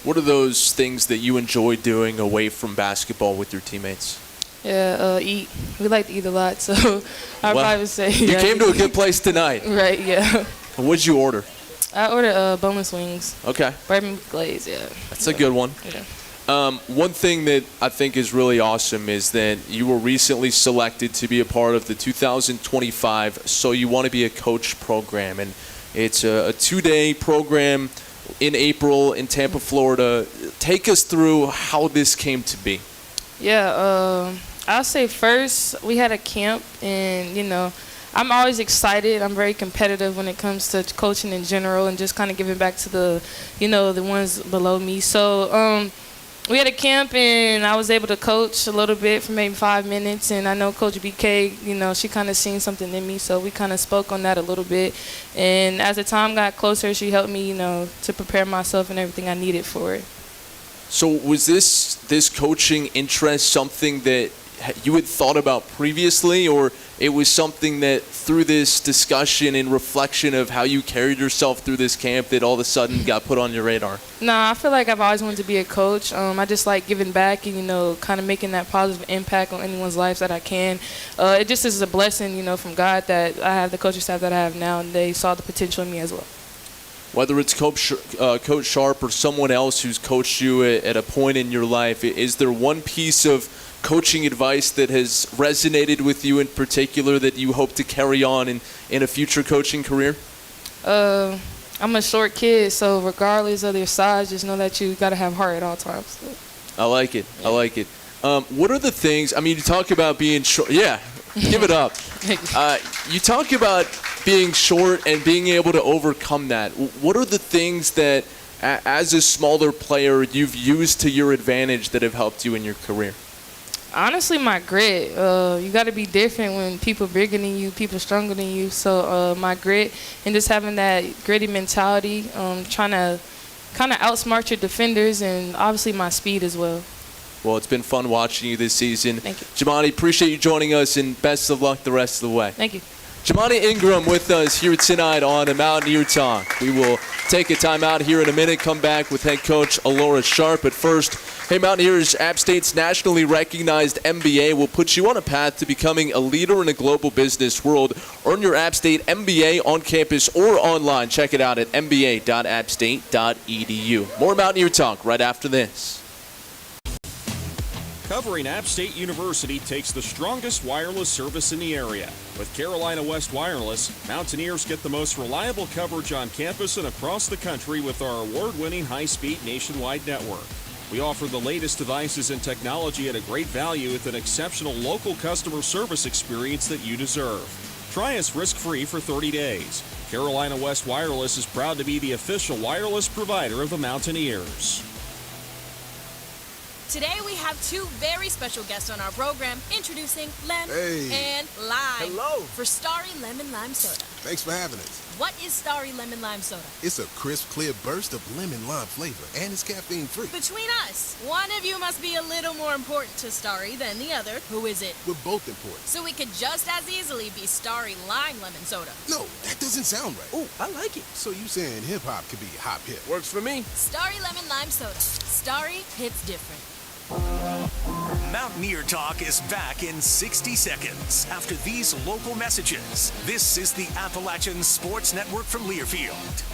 What are those things that you enjoy doing away from basketball with your teammates? Yeah, eat. We like to eat a lot, so I'd probably say. You came to a good place tonight. Right, yeah. What'd you order? I ordered boneless wings. Okay. Bourbon glaze, yeah. That's a good one. Yeah. One thing that I think is really awesome is that you were recently selected to be a part of the 2025 So You Want to Be a Coach program. And it's a 2-day program in April in Tampa, Florida. Take us through how this came to be. Yeah, I'll say first we had a camp and, I'm always excited. I'm very competitive when it comes to coaching in general and just kind of giving back to the, the ones below me. So we had a camp and I was able to coach a little bit for maybe 5 minutes. And I know Coach BK, she kind of seen something in me. So we kind of spoke on that a little bit. And as the time got closer, she helped me, to prepare myself and everything I needed for it. So was this coaching interest something that you had thought about previously, or it was something that through this discussion and reflection of how you carried yourself through this camp that all of a sudden got put on your radar? No, I feel like I've always wanted to be a coach. I just like giving back and, kind of making that positive impact on anyone's life that I can. It just is a blessing, from God that I have the coaching staff that I have now, and they saw the potential in me as well. Whether it's Coach Sharp or someone else who's coached you at a point in your life, is there one piece of coaching advice that has resonated with you in particular that you hope to carry on in a future coaching career? I'm a short kid, so regardless of your size, just know that you got to have heart at all times. So. I like it. I like it. What are the things, you talk about being short. Yeah, Give it up. You talk about being short and being able to overcome that. What are the things that, as a smaller player, you've used to your advantage that have helped you in your career? Honestly, my grit. You got to be different when people bigger than you, people stronger than you. So my grit and just having that gritty mentality, trying to kind of outsmart your defenders, and obviously my speed as well. Well, it's been fun watching you this season. Thank you. Jamani, appreciate you joining us, and best of luck the rest of the way. Thank you. Jamani Ingram with us here tonight on the Mountaineer Talk. We will take a timeout here in a minute, come back with head coach Alaura Sharp. But first, hey Mountaineers, App State's nationally recognized MBA will put you on a path to becoming a leader in a global business world. Earn your App State MBA on campus or online. Check it out at mba.appstate.edu. More Mountaineer Talk right after this. Covering App State University takes the strongest wireless service in the area. With Carolina West Wireless, Mountaineers get the most reliable coverage on campus and across the country with our award-winning high-speed nationwide network. We offer the latest devices and technology at a great value with an exceptional local customer service experience that you deserve. Try us risk-free for 30 days. Carolina West Wireless is proud to be the official wireless provider of the Mountaineers. Today we have two very special guests on our program, introducing Lem and Lime. Hello. For Starry Lemon Lime Soda. Thanks for having us. What is Starry Lemon Lime Soda? It's a crisp, clear burst of lemon lime flavor, and it's caffeine-free. Between us, one of you must be a little more important to Starry than the other. Who is it? We're both important. So we could just as easily be Starry Lime Lemon Soda. No, that doesn't sound right. Oh, I like it. So you saying hip-hop could be hop hip? Works for me. Starry Lemon Lime Soda. Starry hits different. Mountaineer Talk is back in 60 seconds after these local messages. This is the Appalachian Sports Network from Learfield.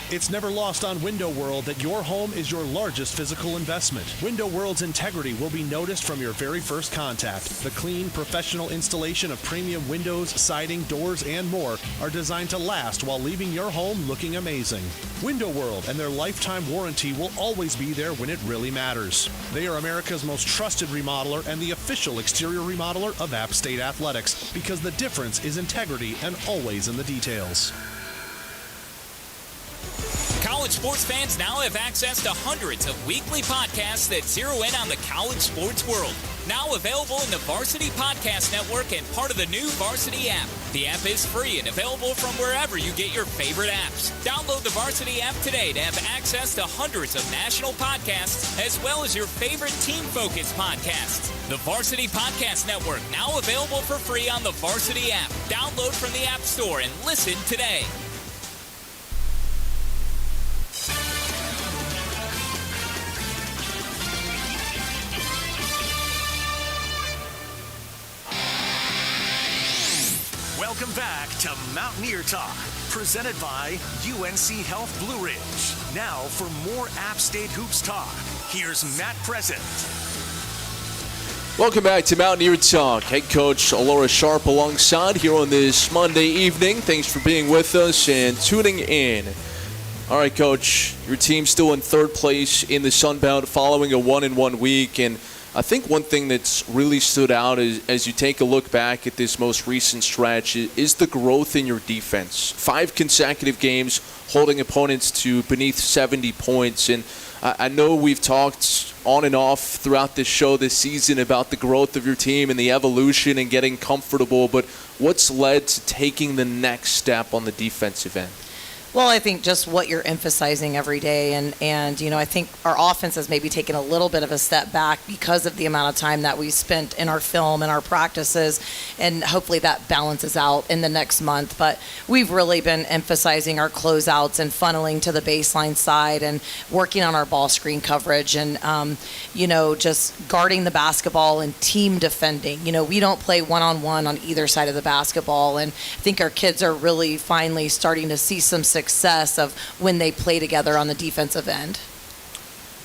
It's never lost on Window World that your home is your largest physical investment. Window World's integrity will be noticed from your very first contact. The clean, professional installation of premium windows, siding, doors, and more are designed to last while leaving your home looking amazing. Window World and their lifetime warranty will always be there when it really matters. They are America's most trusted remodeler and the official exterior remodeler of App State Athletics, because the difference is integrity and always in the details. College sports fans now have access to hundreds of weekly podcasts that zero in on the college sports world. Now available in the Varsity Podcast Network and part of the new Varsity app. The app is free and available from wherever you get your favorite apps. Download the Varsity app today to have access to hundreds of national podcasts as well as your favorite team-focused podcasts. The Varsity Podcast Network, now available for free on the Varsity app. Download from the App Store and listen today. Welcome back to Mountaineer Talk, presented by UNC Health Blue Ridge. Now for more App State Hoops talk, here's Matt Present. Welcome back to Mountaineer Talk. Head coach Alaura Sharp alongside here on this Monday evening. Thanks for being with us and tuning in. All right, Coach, your team's still in third place in the Sun Belt following a 1-1 week, and I think one thing that's really stood out as you take a look back at this most recent stretch is the growth in your defense. 5 consecutive games holding opponents to beneath 70 points. And I know we've talked on and off throughout this show this season about the growth of your team and the evolution and getting comfortable, but what's led to taking the next step on the defensive end? Well, I think just what you're emphasizing every day, and you know, I think our offense has maybe taken a little bit of a step back because of the amount of time that we spent in our film and our practices, and hopefully that balances out in the next month. But we've really been emphasizing our closeouts and funneling to the baseline side and working on our ball screen coverage and, you know, just guarding the basketball and team defending. You know, we don't play one-on-one on either side of the basketball, and I think our kids are really finally starting to see some success of when they play together on the defensive end.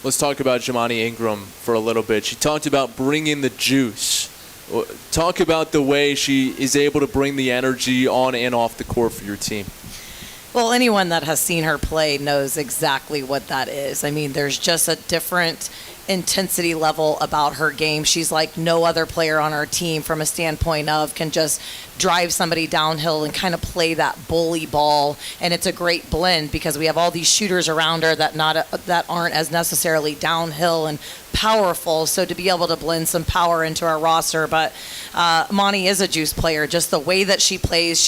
Let's talk about Jamani Ingram for a little bit. She talked about bringing the juice. Talk about the way she is able to bring the energy on and off the court for your team. Well, anyone that has seen her play knows exactly what that is. I mean, there's just a different intensity level about her game. She's like no other player on our team from a standpoint of can just drive somebody downhill and kind of play that bully ball. And it's a great blend because we have all these shooters around her that aren't as necessarily downhill and powerful. So to be able to blend some power into our roster. But Monty is a juice player. Just the way that she plays,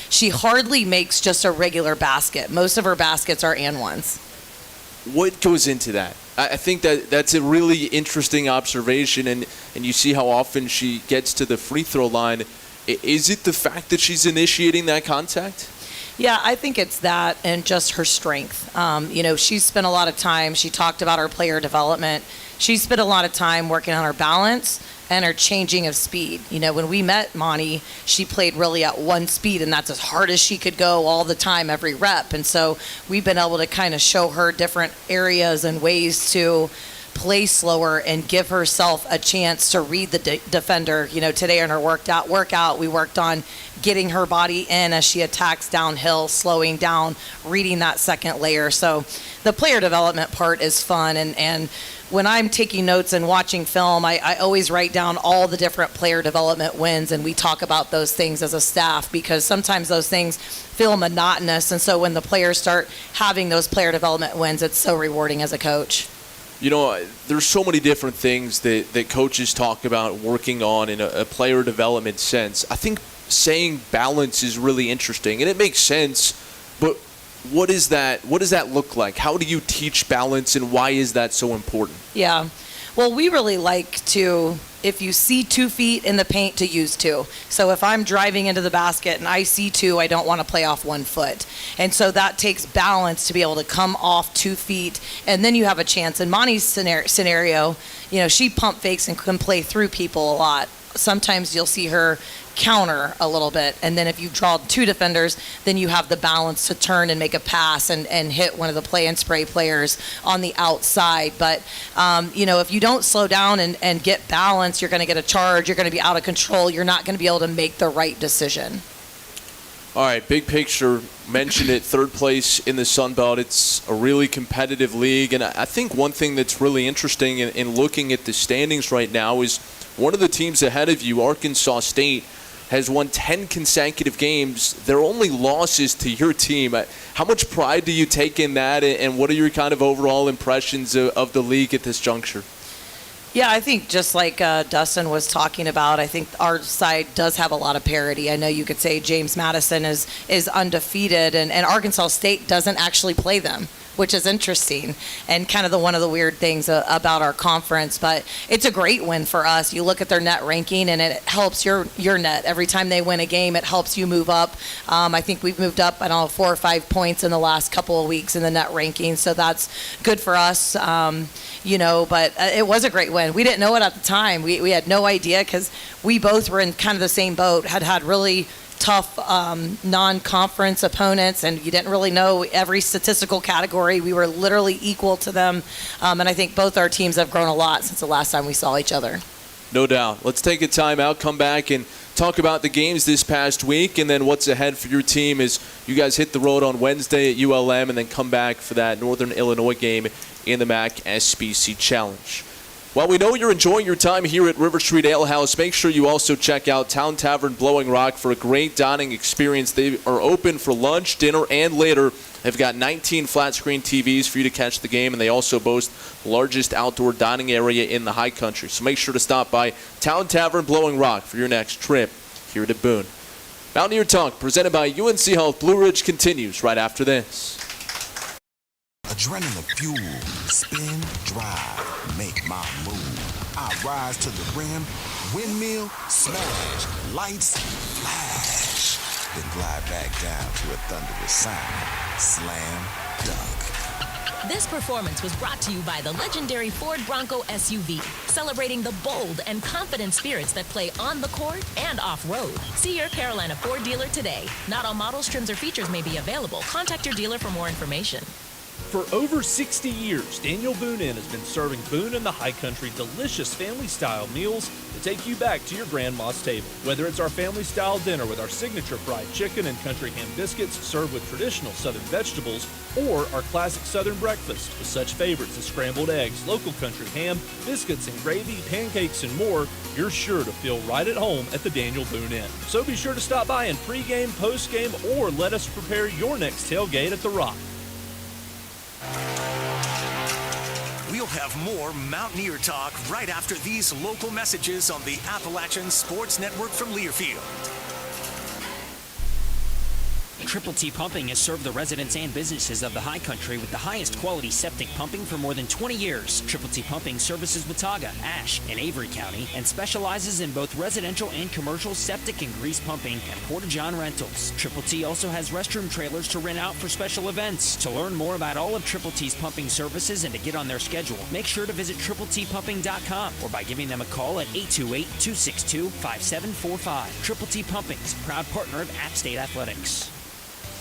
she hardly makes just a regular basket. Most of her baskets are and ones. What goes into that? I think that's a really interesting observation, and you see how often she gets to the free throw line. Is it the fact that she's initiating that contact? Yeah, I think it's that and just her strength. She's spent a lot of time. She talked about her player development. She spent a lot of time working on her balance and her changing of speed. When we met Monty, she played really at one speed, and that's as hard as she could go all the time, every rep. And so we've been able to kind of show her different areas and ways to play slower and give herself a chance to read the defender. Today in her workout, we worked on getting her body in as she attacks downhill, slowing down, reading that second layer. So the player development part is fun. And when I'm taking notes and watching film, I always write down all the different player development wins, and we talk about those things as a staff because sometimes those things feel monotonous. And so when the players start having those player development wins, it's so rewarding as a coach. There's so many different things that coaches talk about working on in a player development sense. I think saying balance is really interesting, and it makes sense, but what does that look like? How do you teach balance, and why is that so important? Yeah. Well, we really like to, if you see 2 feet in the paint, to use 2. So if I'm driving into the basket and I see 2, I don't want to play off 1 foot. And so that takes balance to be able to come off 2 feet, and then you have a chance. In Monty's scenario, she pump fakes and can play through people a lot. Sometimes you'll see her counter a little bit, and then if you draw 2 defenders, then you have the balance to turn and make a pass and hit one of the play and spray players on the outside. But if you don't slow down and get balance, you're going to get a charge, you're going to be out of control, you're not going to be able to make the right decision. All right, big picture, mentioned it, 3rd place in the Sun Belt. It's a really competitive league, and I think one thing that's really interesting in looking at the standings right now is one of the teams ahead of you, Arkansas State, has won 10 consecutive games. Their only losses to your team. How much pride do you take in that, and what are your kind of overall impressions of the league at this juncture? Yeah, I think just like Dustin was talking about, I think our side does have a lot of parity. I know you could say James Madison is undefeated, and Arkansas State doesn't actually play them, which is interesting and kind of one of the weird things about our conference. But it's a great win for us. You look at their net ranking, and it helps your net. Every time they win a game, it helps you move up. I think we've moved up, 4 or 5 points in the last couple of weeks in the net ranking, so that's good for us. But it was a great win. We didn't know it at the time. We had no idea because we both were in kind of the same boat, had really tough non-conference opponents, and you didn't really know every statistical category. We were literally equal to them, and I think both our teams have grown a lot since the last time we saw each other. No doubt. Let's take a time out, come back, and talk about the games this past week, and then what's ahead for your team as you guys hit the road on Wednesday at ULM and then come back for that Northern Illinois game in the MAC SBC Challenge. While we know you're enjoying your time here at River Street Ale House, make sure you also check out Town Tavern Blowing Rock for a great dining experience. They are open for lunch, dinner, and later. They've got 19 flat-screen TVs for you to catch the game, and they also boast the largest outdoor dining area in the high country. So make sure to stop by Town Tavern Blowing Rock for your next trip here to Boone. Mountaineer Talk, presented by UNC Health Blue Ridge, continues right after this. Adrenaline fuel, spin, drive, make my move. I rise to the rim, windmill, smash, lights, flash. Then glide back down to a thunderous sound, slam, dunk. This performance was brought to you by the legendary Ford Bronco SUV, celebrating the bold and confident spirits that play on the court and off-road. See your Carolina Ford dealer today. Not all models, trims, or features may be available. Contact your dealer for more information. For over 60 years, Daniel Boone Inn has been serving Boone and the High Country delicious family-style meals to take you back to your grandma's table. Whether it's our family-style dinner with our signature fried chicken and country ham biscuits served with traditional southern vegetables, or our classic Southern breakfast with such favorites as scrambled eggs, local country ham, biscuits and gravy, pancakes, and more, you're sure to feel right at home at the Daniel Boone Inn. So be sure to stop by in pregame, postgame, or let us prepare your next tailgate at the Rock. We'll have more Mountaineer talk right after these local messages on the Appalachian Sports Network from Learfield. Triple T Pumping has served the residents and businesses of the High Country with the highest quality septic pumping for more than 20 years. Triple T Pumping services Watauga, Ashe, and Avery County and specializes in both residential and commercial septic and grease pumping and Porta-John rentals. Triple T also has restroom trailers to rent out for special events. To learn more about all of Triple T's pumping services and to get on their schedule, make sure to visit TripleTpumping.com or by giving them a call at 828-262-5745. Triple T Pumping's proud partner of App State Athletics.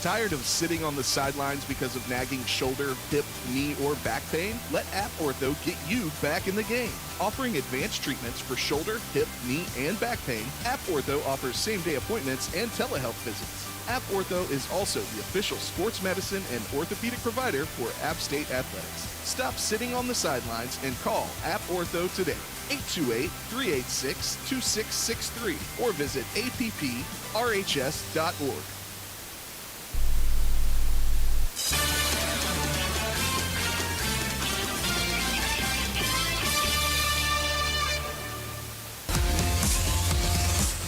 Tired of sitting on the sidelines because of nagging shoulder, hip, knee, or back pain? Let App Ortho get you back in the game. Offering advanced treatments for shoulder, hip, knee, and back pain, App Ortho offers same-day appointments and telehealth visits. App Ortho is also the official sports medicine and orthopedic provider for App State Athletics. Stop sitting on the sidelines and call App Ortho today. 828-386-2663 or visit apprhs.org.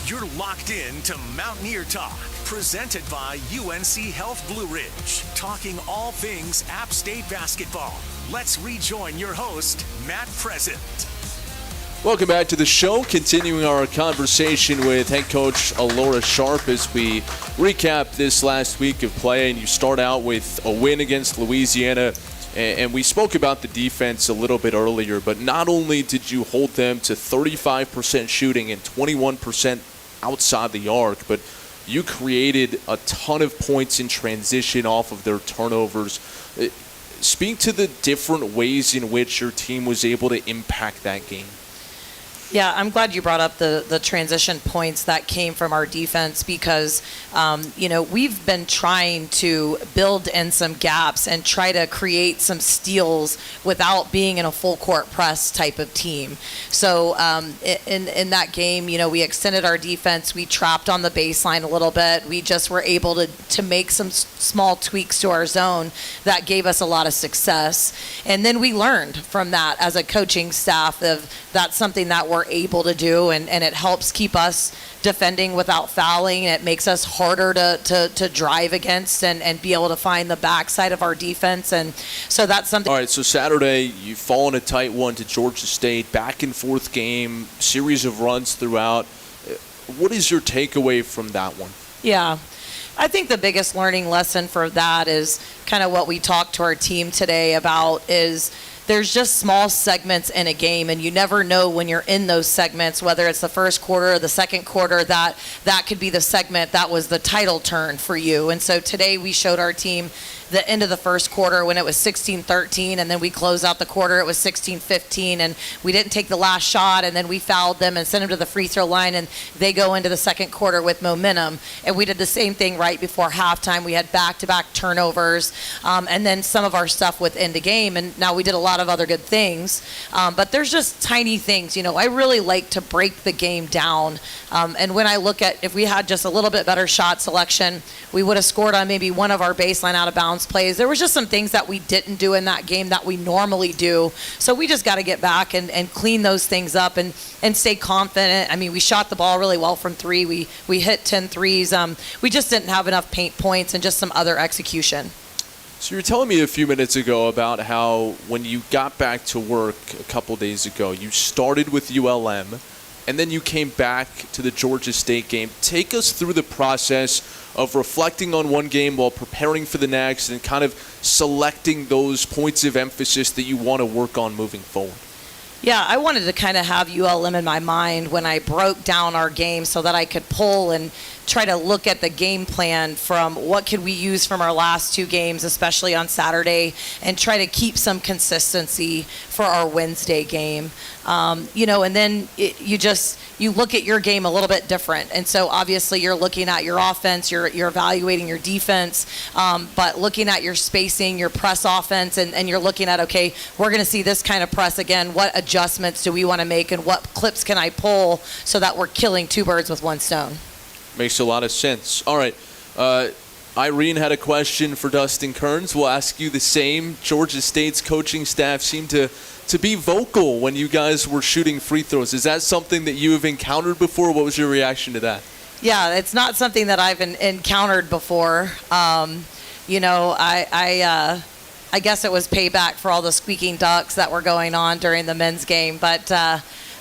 You're locked in to Mountaineer Talk, presented by UNC Health Blue Ridge, talking all things App State basketball. Let's rejoin your host, Matt Present. Welcome back to the show, continuing our conversation with head coach Alaura Sharp as we recap this last week of play. And you start out with a win against Louisiana, and we spoke about the defense a little bit earlier, but not only did you hold them to 35% shooting and 21% outside the arc, but you created a ton of points in transition off of their turnovers. Speak to the different ways in which your team was able to impact that game. Yeah, I'm glad you brought up the transition points that came from our defense because, we've been trying to build in some gaps and try to create some steals without being in a full court press type of team. So in that game, we extended our defense. We trapped on the baseline a little bit. We just were able to make some small tweaks to our zone that gave us a lot of success. And then we learned from that as a coaching staff of that's something that we're able to do, and it helps keep us defending without fouling. It makes us harder to drive against and be able to find the backside of our defense. And so that's something. All right, so Saturday, you fall in a tight one to Georgia State, back and forth game, series of runs throughout. What is your takeaway from that one? Yeah. I think the biggest learning lesson for that is kind of what we talked to our team today about is there's just small segments in a game, and you never know when you're in those segments, whether it's the first quarter or the second quarter, that could be the segment that was the title turn for you. And so today we showed our team the end of the first quarter when it was 16-13, and then we closed out the quarter, it was 16-15, and we didn't take the last shot, and then we fouled them and sent them to the free throw line, and they go into the second quarter with momentum. And we did the same thing right before halftime. We had back-to-back turnovers, and then some of our stuff within the game, and now we did a lot of other good things. But there's just tiny things. I really like to break the game down, and when I look at if we had just a little bit better shot selection, we would have scored on maybe one of our baseline out-of-bounds plays. There was just some things that we didn't do in that game that we normally do. So we just got to get back and clean those things up and stay confident. I mean, we shot the ball really well from three. We hit 10 threes. We just didn't have enough paint points and just some other execution. So you were telling me a few minutes ago about how when you got back to work a couple days ago, you started with ULM, and then you came back to the Georgia State game. Take us through the process of reflecting on one game while preparing for the next and kind of selecting those points of emphasis that you want to work on moving forward. Yeah, I wanted to kind of have ULM in my mind when I broke down our game so that I could pull and try to look at the game plan from what could we use from our last two games, especially on Saturday, and try to keep some consistency for our Wednesday game. And then you you look at your game a little bit different. And so obviously you're looking at your offense, you're evaluating your defense, but looking at your spacing, your press offense, and you're looking at, okay, we're going to see this kind of press again. What adjustments do we want to make, and what clips can I pull so that we're killing two birds with one stone? Makes a lot of sense. All right. Irene had a question for Dustin Kerns. We'll ask you the same. Georgia State's coaching staff seemed to be vocal when you guys were shooting free throws. Is that something that you have encountered before? What was your reaction to that? Yeah, it's not something that I've encountered before. You know, I guess it was payback for all the squeaking ducks that were going on during the men's game. But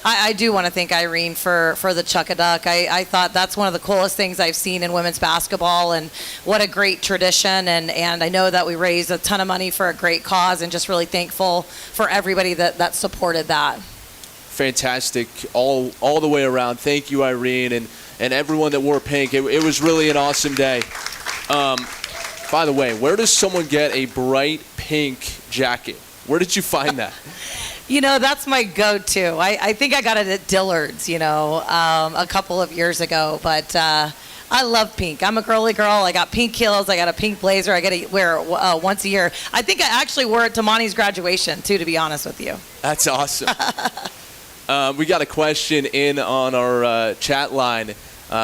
I do want to thank Irene for the chuck-a-duck. I thought that's one of the coolest things I've seen in women's basketball, and what a great tradition. And I know that we raised a ton of money for a great cause, and just really thankful for everybody that supported that. Fantastic all the way around. Thank you, Irene, and everyone that wore pink. It was really an awesome day. By the way, where does someone get a bright pink jacket? Where did you find that? You know, that's my go-to. I think I got it at Dillard's, you know, a couple of years ago. But I love pink. I'm a girly girl. I got pink heels. I got a pink blazer. I got to wear it once a year. I think I actually wore it to Monty's graduation, too, to be honest with you. That's awesome. We got a question in on our chat line.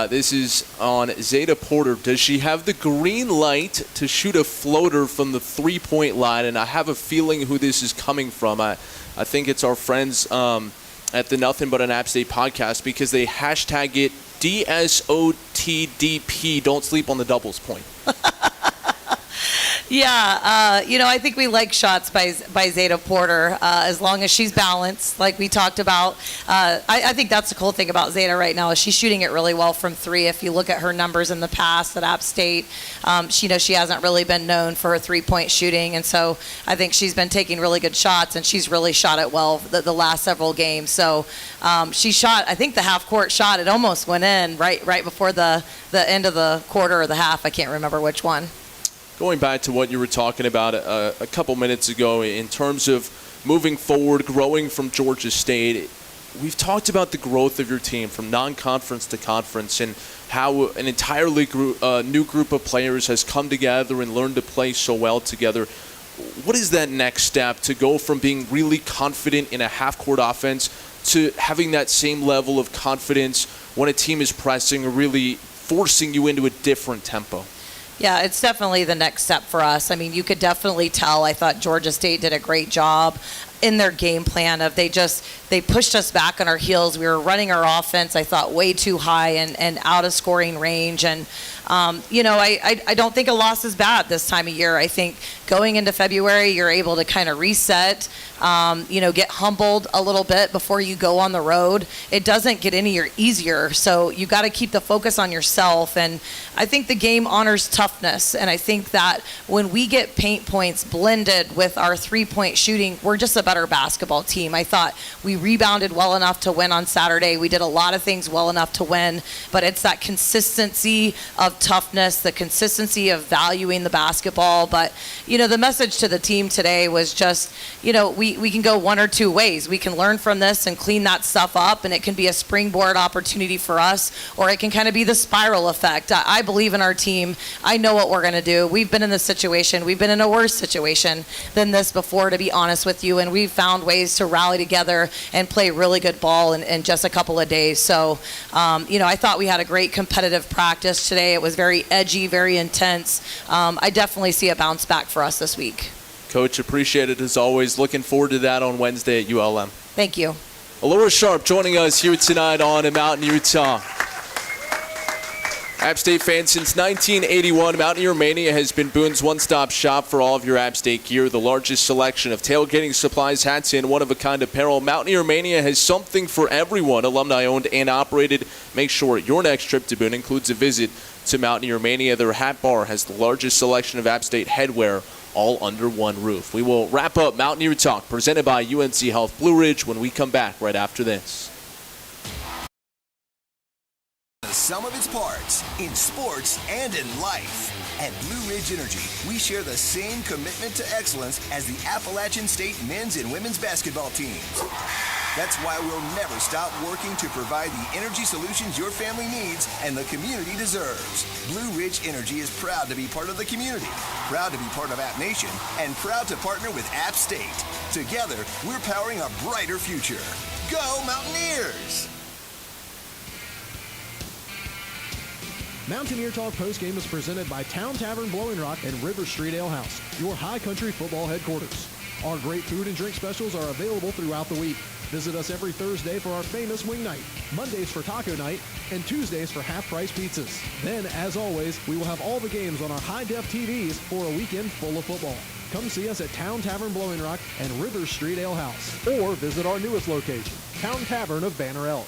This is on Zeta Porter. Does she have the green light to shoot a floater from the three-point line? And I have a feeling who this is coming from. I think it's our friends at the Nothing But an App State podcast, because they hashtag it DSOTDP, don't sleep on the doubles point. Yeah, you know, I think we like shots by Zeta Porter, as long as she's balanced, like we talked about. I think that's the cool thing about Zeta right now, is she's shooting it really well from three. If you look at her numbers in the past at App State, she hasn't really been known for her three-point shooting, and so I think she's been taking really good shots, and she's really shot it well the last several games. So she shot, I think, the half-court shot. It almost went in right before the end of the quarter or the half. I can't remember which one. Going back to what you were talking about a couple minutes ago in terms of moving forward, growing from Georgia State, we've talked about the growth of your team from non-conference to conference, and how an entirely new group of players has come together and learned to play so well together. What is that next step to go from being really confident in a half-court offense to having that same level of confidence when a team is pressing or really forcing you into a different tempo? Yeah, it's definitely the next step for us. I mean, you could definitely tell. I thought Georgia State did a great job in their game plan of they pushed us back on our heels. We were running our offense, I thought, way too high and out of scoring range. And, you know, I don't think a loss is bad this time of year. I think going into February, you're able to kind of reset, you know, get humbled a little bit before you go on the road. It doesn't get any easier. So you got to keep the focus on yourself. And I think the game honors toughness. And I think that when we get paint points blended with our three-point shooting, we're just a better basketball team. I thought we rebounded well enough to win on Saturday. We did a lot of things well enough to win, but it's that consistency of toughness, the consistency of valuing the basketball. But, you know, the message to the team today was just, you know, we can go one or two ways. We can learn from this and clean that stuff up, and it can be a springboard opportunity for us, or it can kind of be the spiral effect. I believe in our team. I know what we're going to do. We've been in this situation. We've been in a worse situation than this before, to be honest with you, and we've found ways to rally together and play really good ball in just a couple of days. So, you know, I thought we had a great competitive practice today. It was very edgy, very intense. I definitely see a bounce back for us this week. Coach, appreciate it as always. Looking forward to that on Wednesday at ULM. Thank you. Alaura Sharp joining us here tonight on Mountaineer Talk. App State fans, since 1981, Mountaineer Mania has been Boone's one-stop shop for all of your App State gear. The largest selection of tailgating supplies, hats, and one-of-a-kind apparel. Mountaineer Mania has something for everyone. Alumni-owned and operated. Make sure your next trip to Boone includes a visit to Mountaineer Mania. Their hat bar has the largest selection of App State headwear, all under one roof. We will wrap up Mountaineer Talk, presented by UNC Health Blue Ridge, when we come back right after this. The sum of its parts in sports and in life. At Blue Ridge Energy, we share the same commitment to excellence as the Appalachian State men's and women's basketball teams. That's why we'll never stop working to provide the energy solutions your family needs and the community deserves. Blue Ridge Energy is proud to be part of the community, proud to be part of App Nation, and proud to partner with App State. Together, we're powering a brighter future. Go Mountaineers! Mountaineer Talk postgame is presented by Town Tavern Blowing Rock and River Street Ale House, your high country football headquarters. Our great food and drink specials are available throughout the week. Visit us every Thursday for our famous wing night, Mondays for taco night, and Tuesdays for half-price pizzas. Then, as always, we will have all the games on our high-def TVs for a weekend full of football. Come see us at Town Tavern Blowing Rock and River Street Ale House, or visit our newest location, Town Tavern of Banner Elk.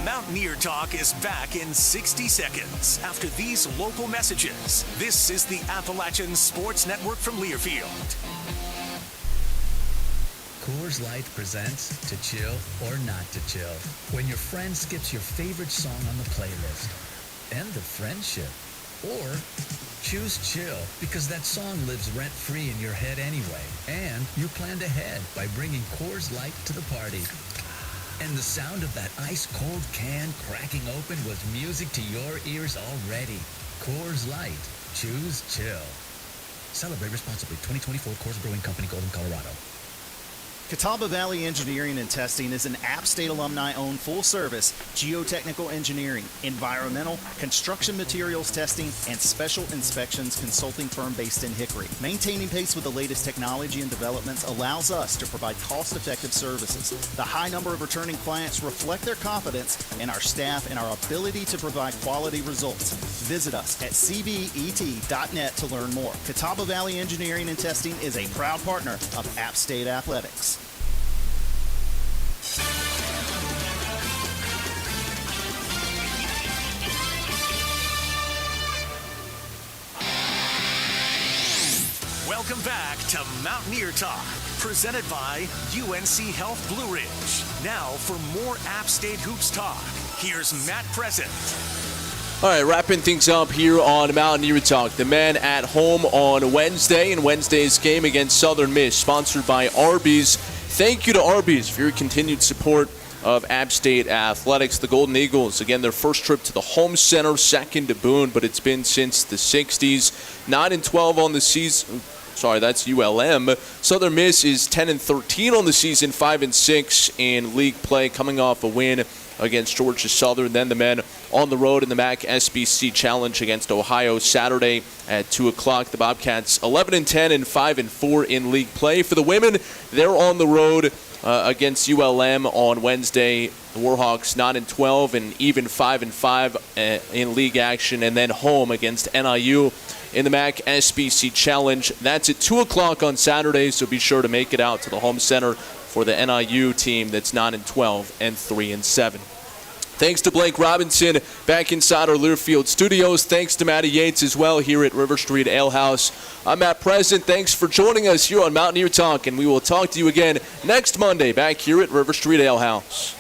Mountaineer Talk is back in 60 seconds after these local messages. This is the Appalachian Sports Network from Learfield. Coors Light presents To Chill or Not to Chill. When your friend skips your favorite song on the playlist. End of friendship. Or choose chill because that song lives rent-free in your head anyway. And you planned ahead by bringing Coors Light to the party. And the sound of that ice-cold can cracking open was music to your ears already. Coors Light. Choose chill. Celebrate responsibly. 2024 Coors Brewing Company, Golden, Colorado. Catawba Valley Engineering and Testing is an App State alumni-owned full-service geotechnical engineering, environmental, construction materials testing, and special inspections consulting firm based in Hickory. Maintaining pace with the latest technology and developments allows us to provide cost-effective services. The high number of returning clients reflect their confidence in our staff and our ability to provide quality results. Visit us at cbet.net to learn more. Catawba Valley Engineering and Testing is a proud partner of App State Athletics. Welcome back to Mountaineer Talk, presented by UNC Health Blue Ridge. Now for more App State Hoops talk, here's Matt Present. All right, wrapping things up here on Mountaineer Talk. The men at home on Wednesday in Wednesday's game against Southern Miss, sponsored by Arby's. Thank you to Arby's for your continued support of App State Athletics. The Golden Eagles, again, their first trip to the home center, second to Boone, but it's been since the 60s. 9-12 on the season. Sorry, that's ULM. Southern Miss is 10-13 on the season, 5-6 in league play, coming off a win against Georgia Southern. Then the men on the road in the MAC SBC Challenge against Ohio Saturday at 2 o'clock. The Bobcats 11-10 and 5-4 in league play. For the women, they're on the road against ULM on Wednesday. The Warhawks 9-12 and even 5-5 in league action, and then home against NIU in the MAC SBC Challenge. That's at 2 o'clock on Saturday, so be sure to make it out to the home center for the NIU team that's 9-12 and 3-7. Thanks to Blake Robinson back inside our Learfield studios. Thanks to Matty Yates as well here at River Street Ale House. I'm Matt Present. Thanks for joining us here on Mountaineer Talk, and we will talk to you again next Monday back here at River Street Ale House.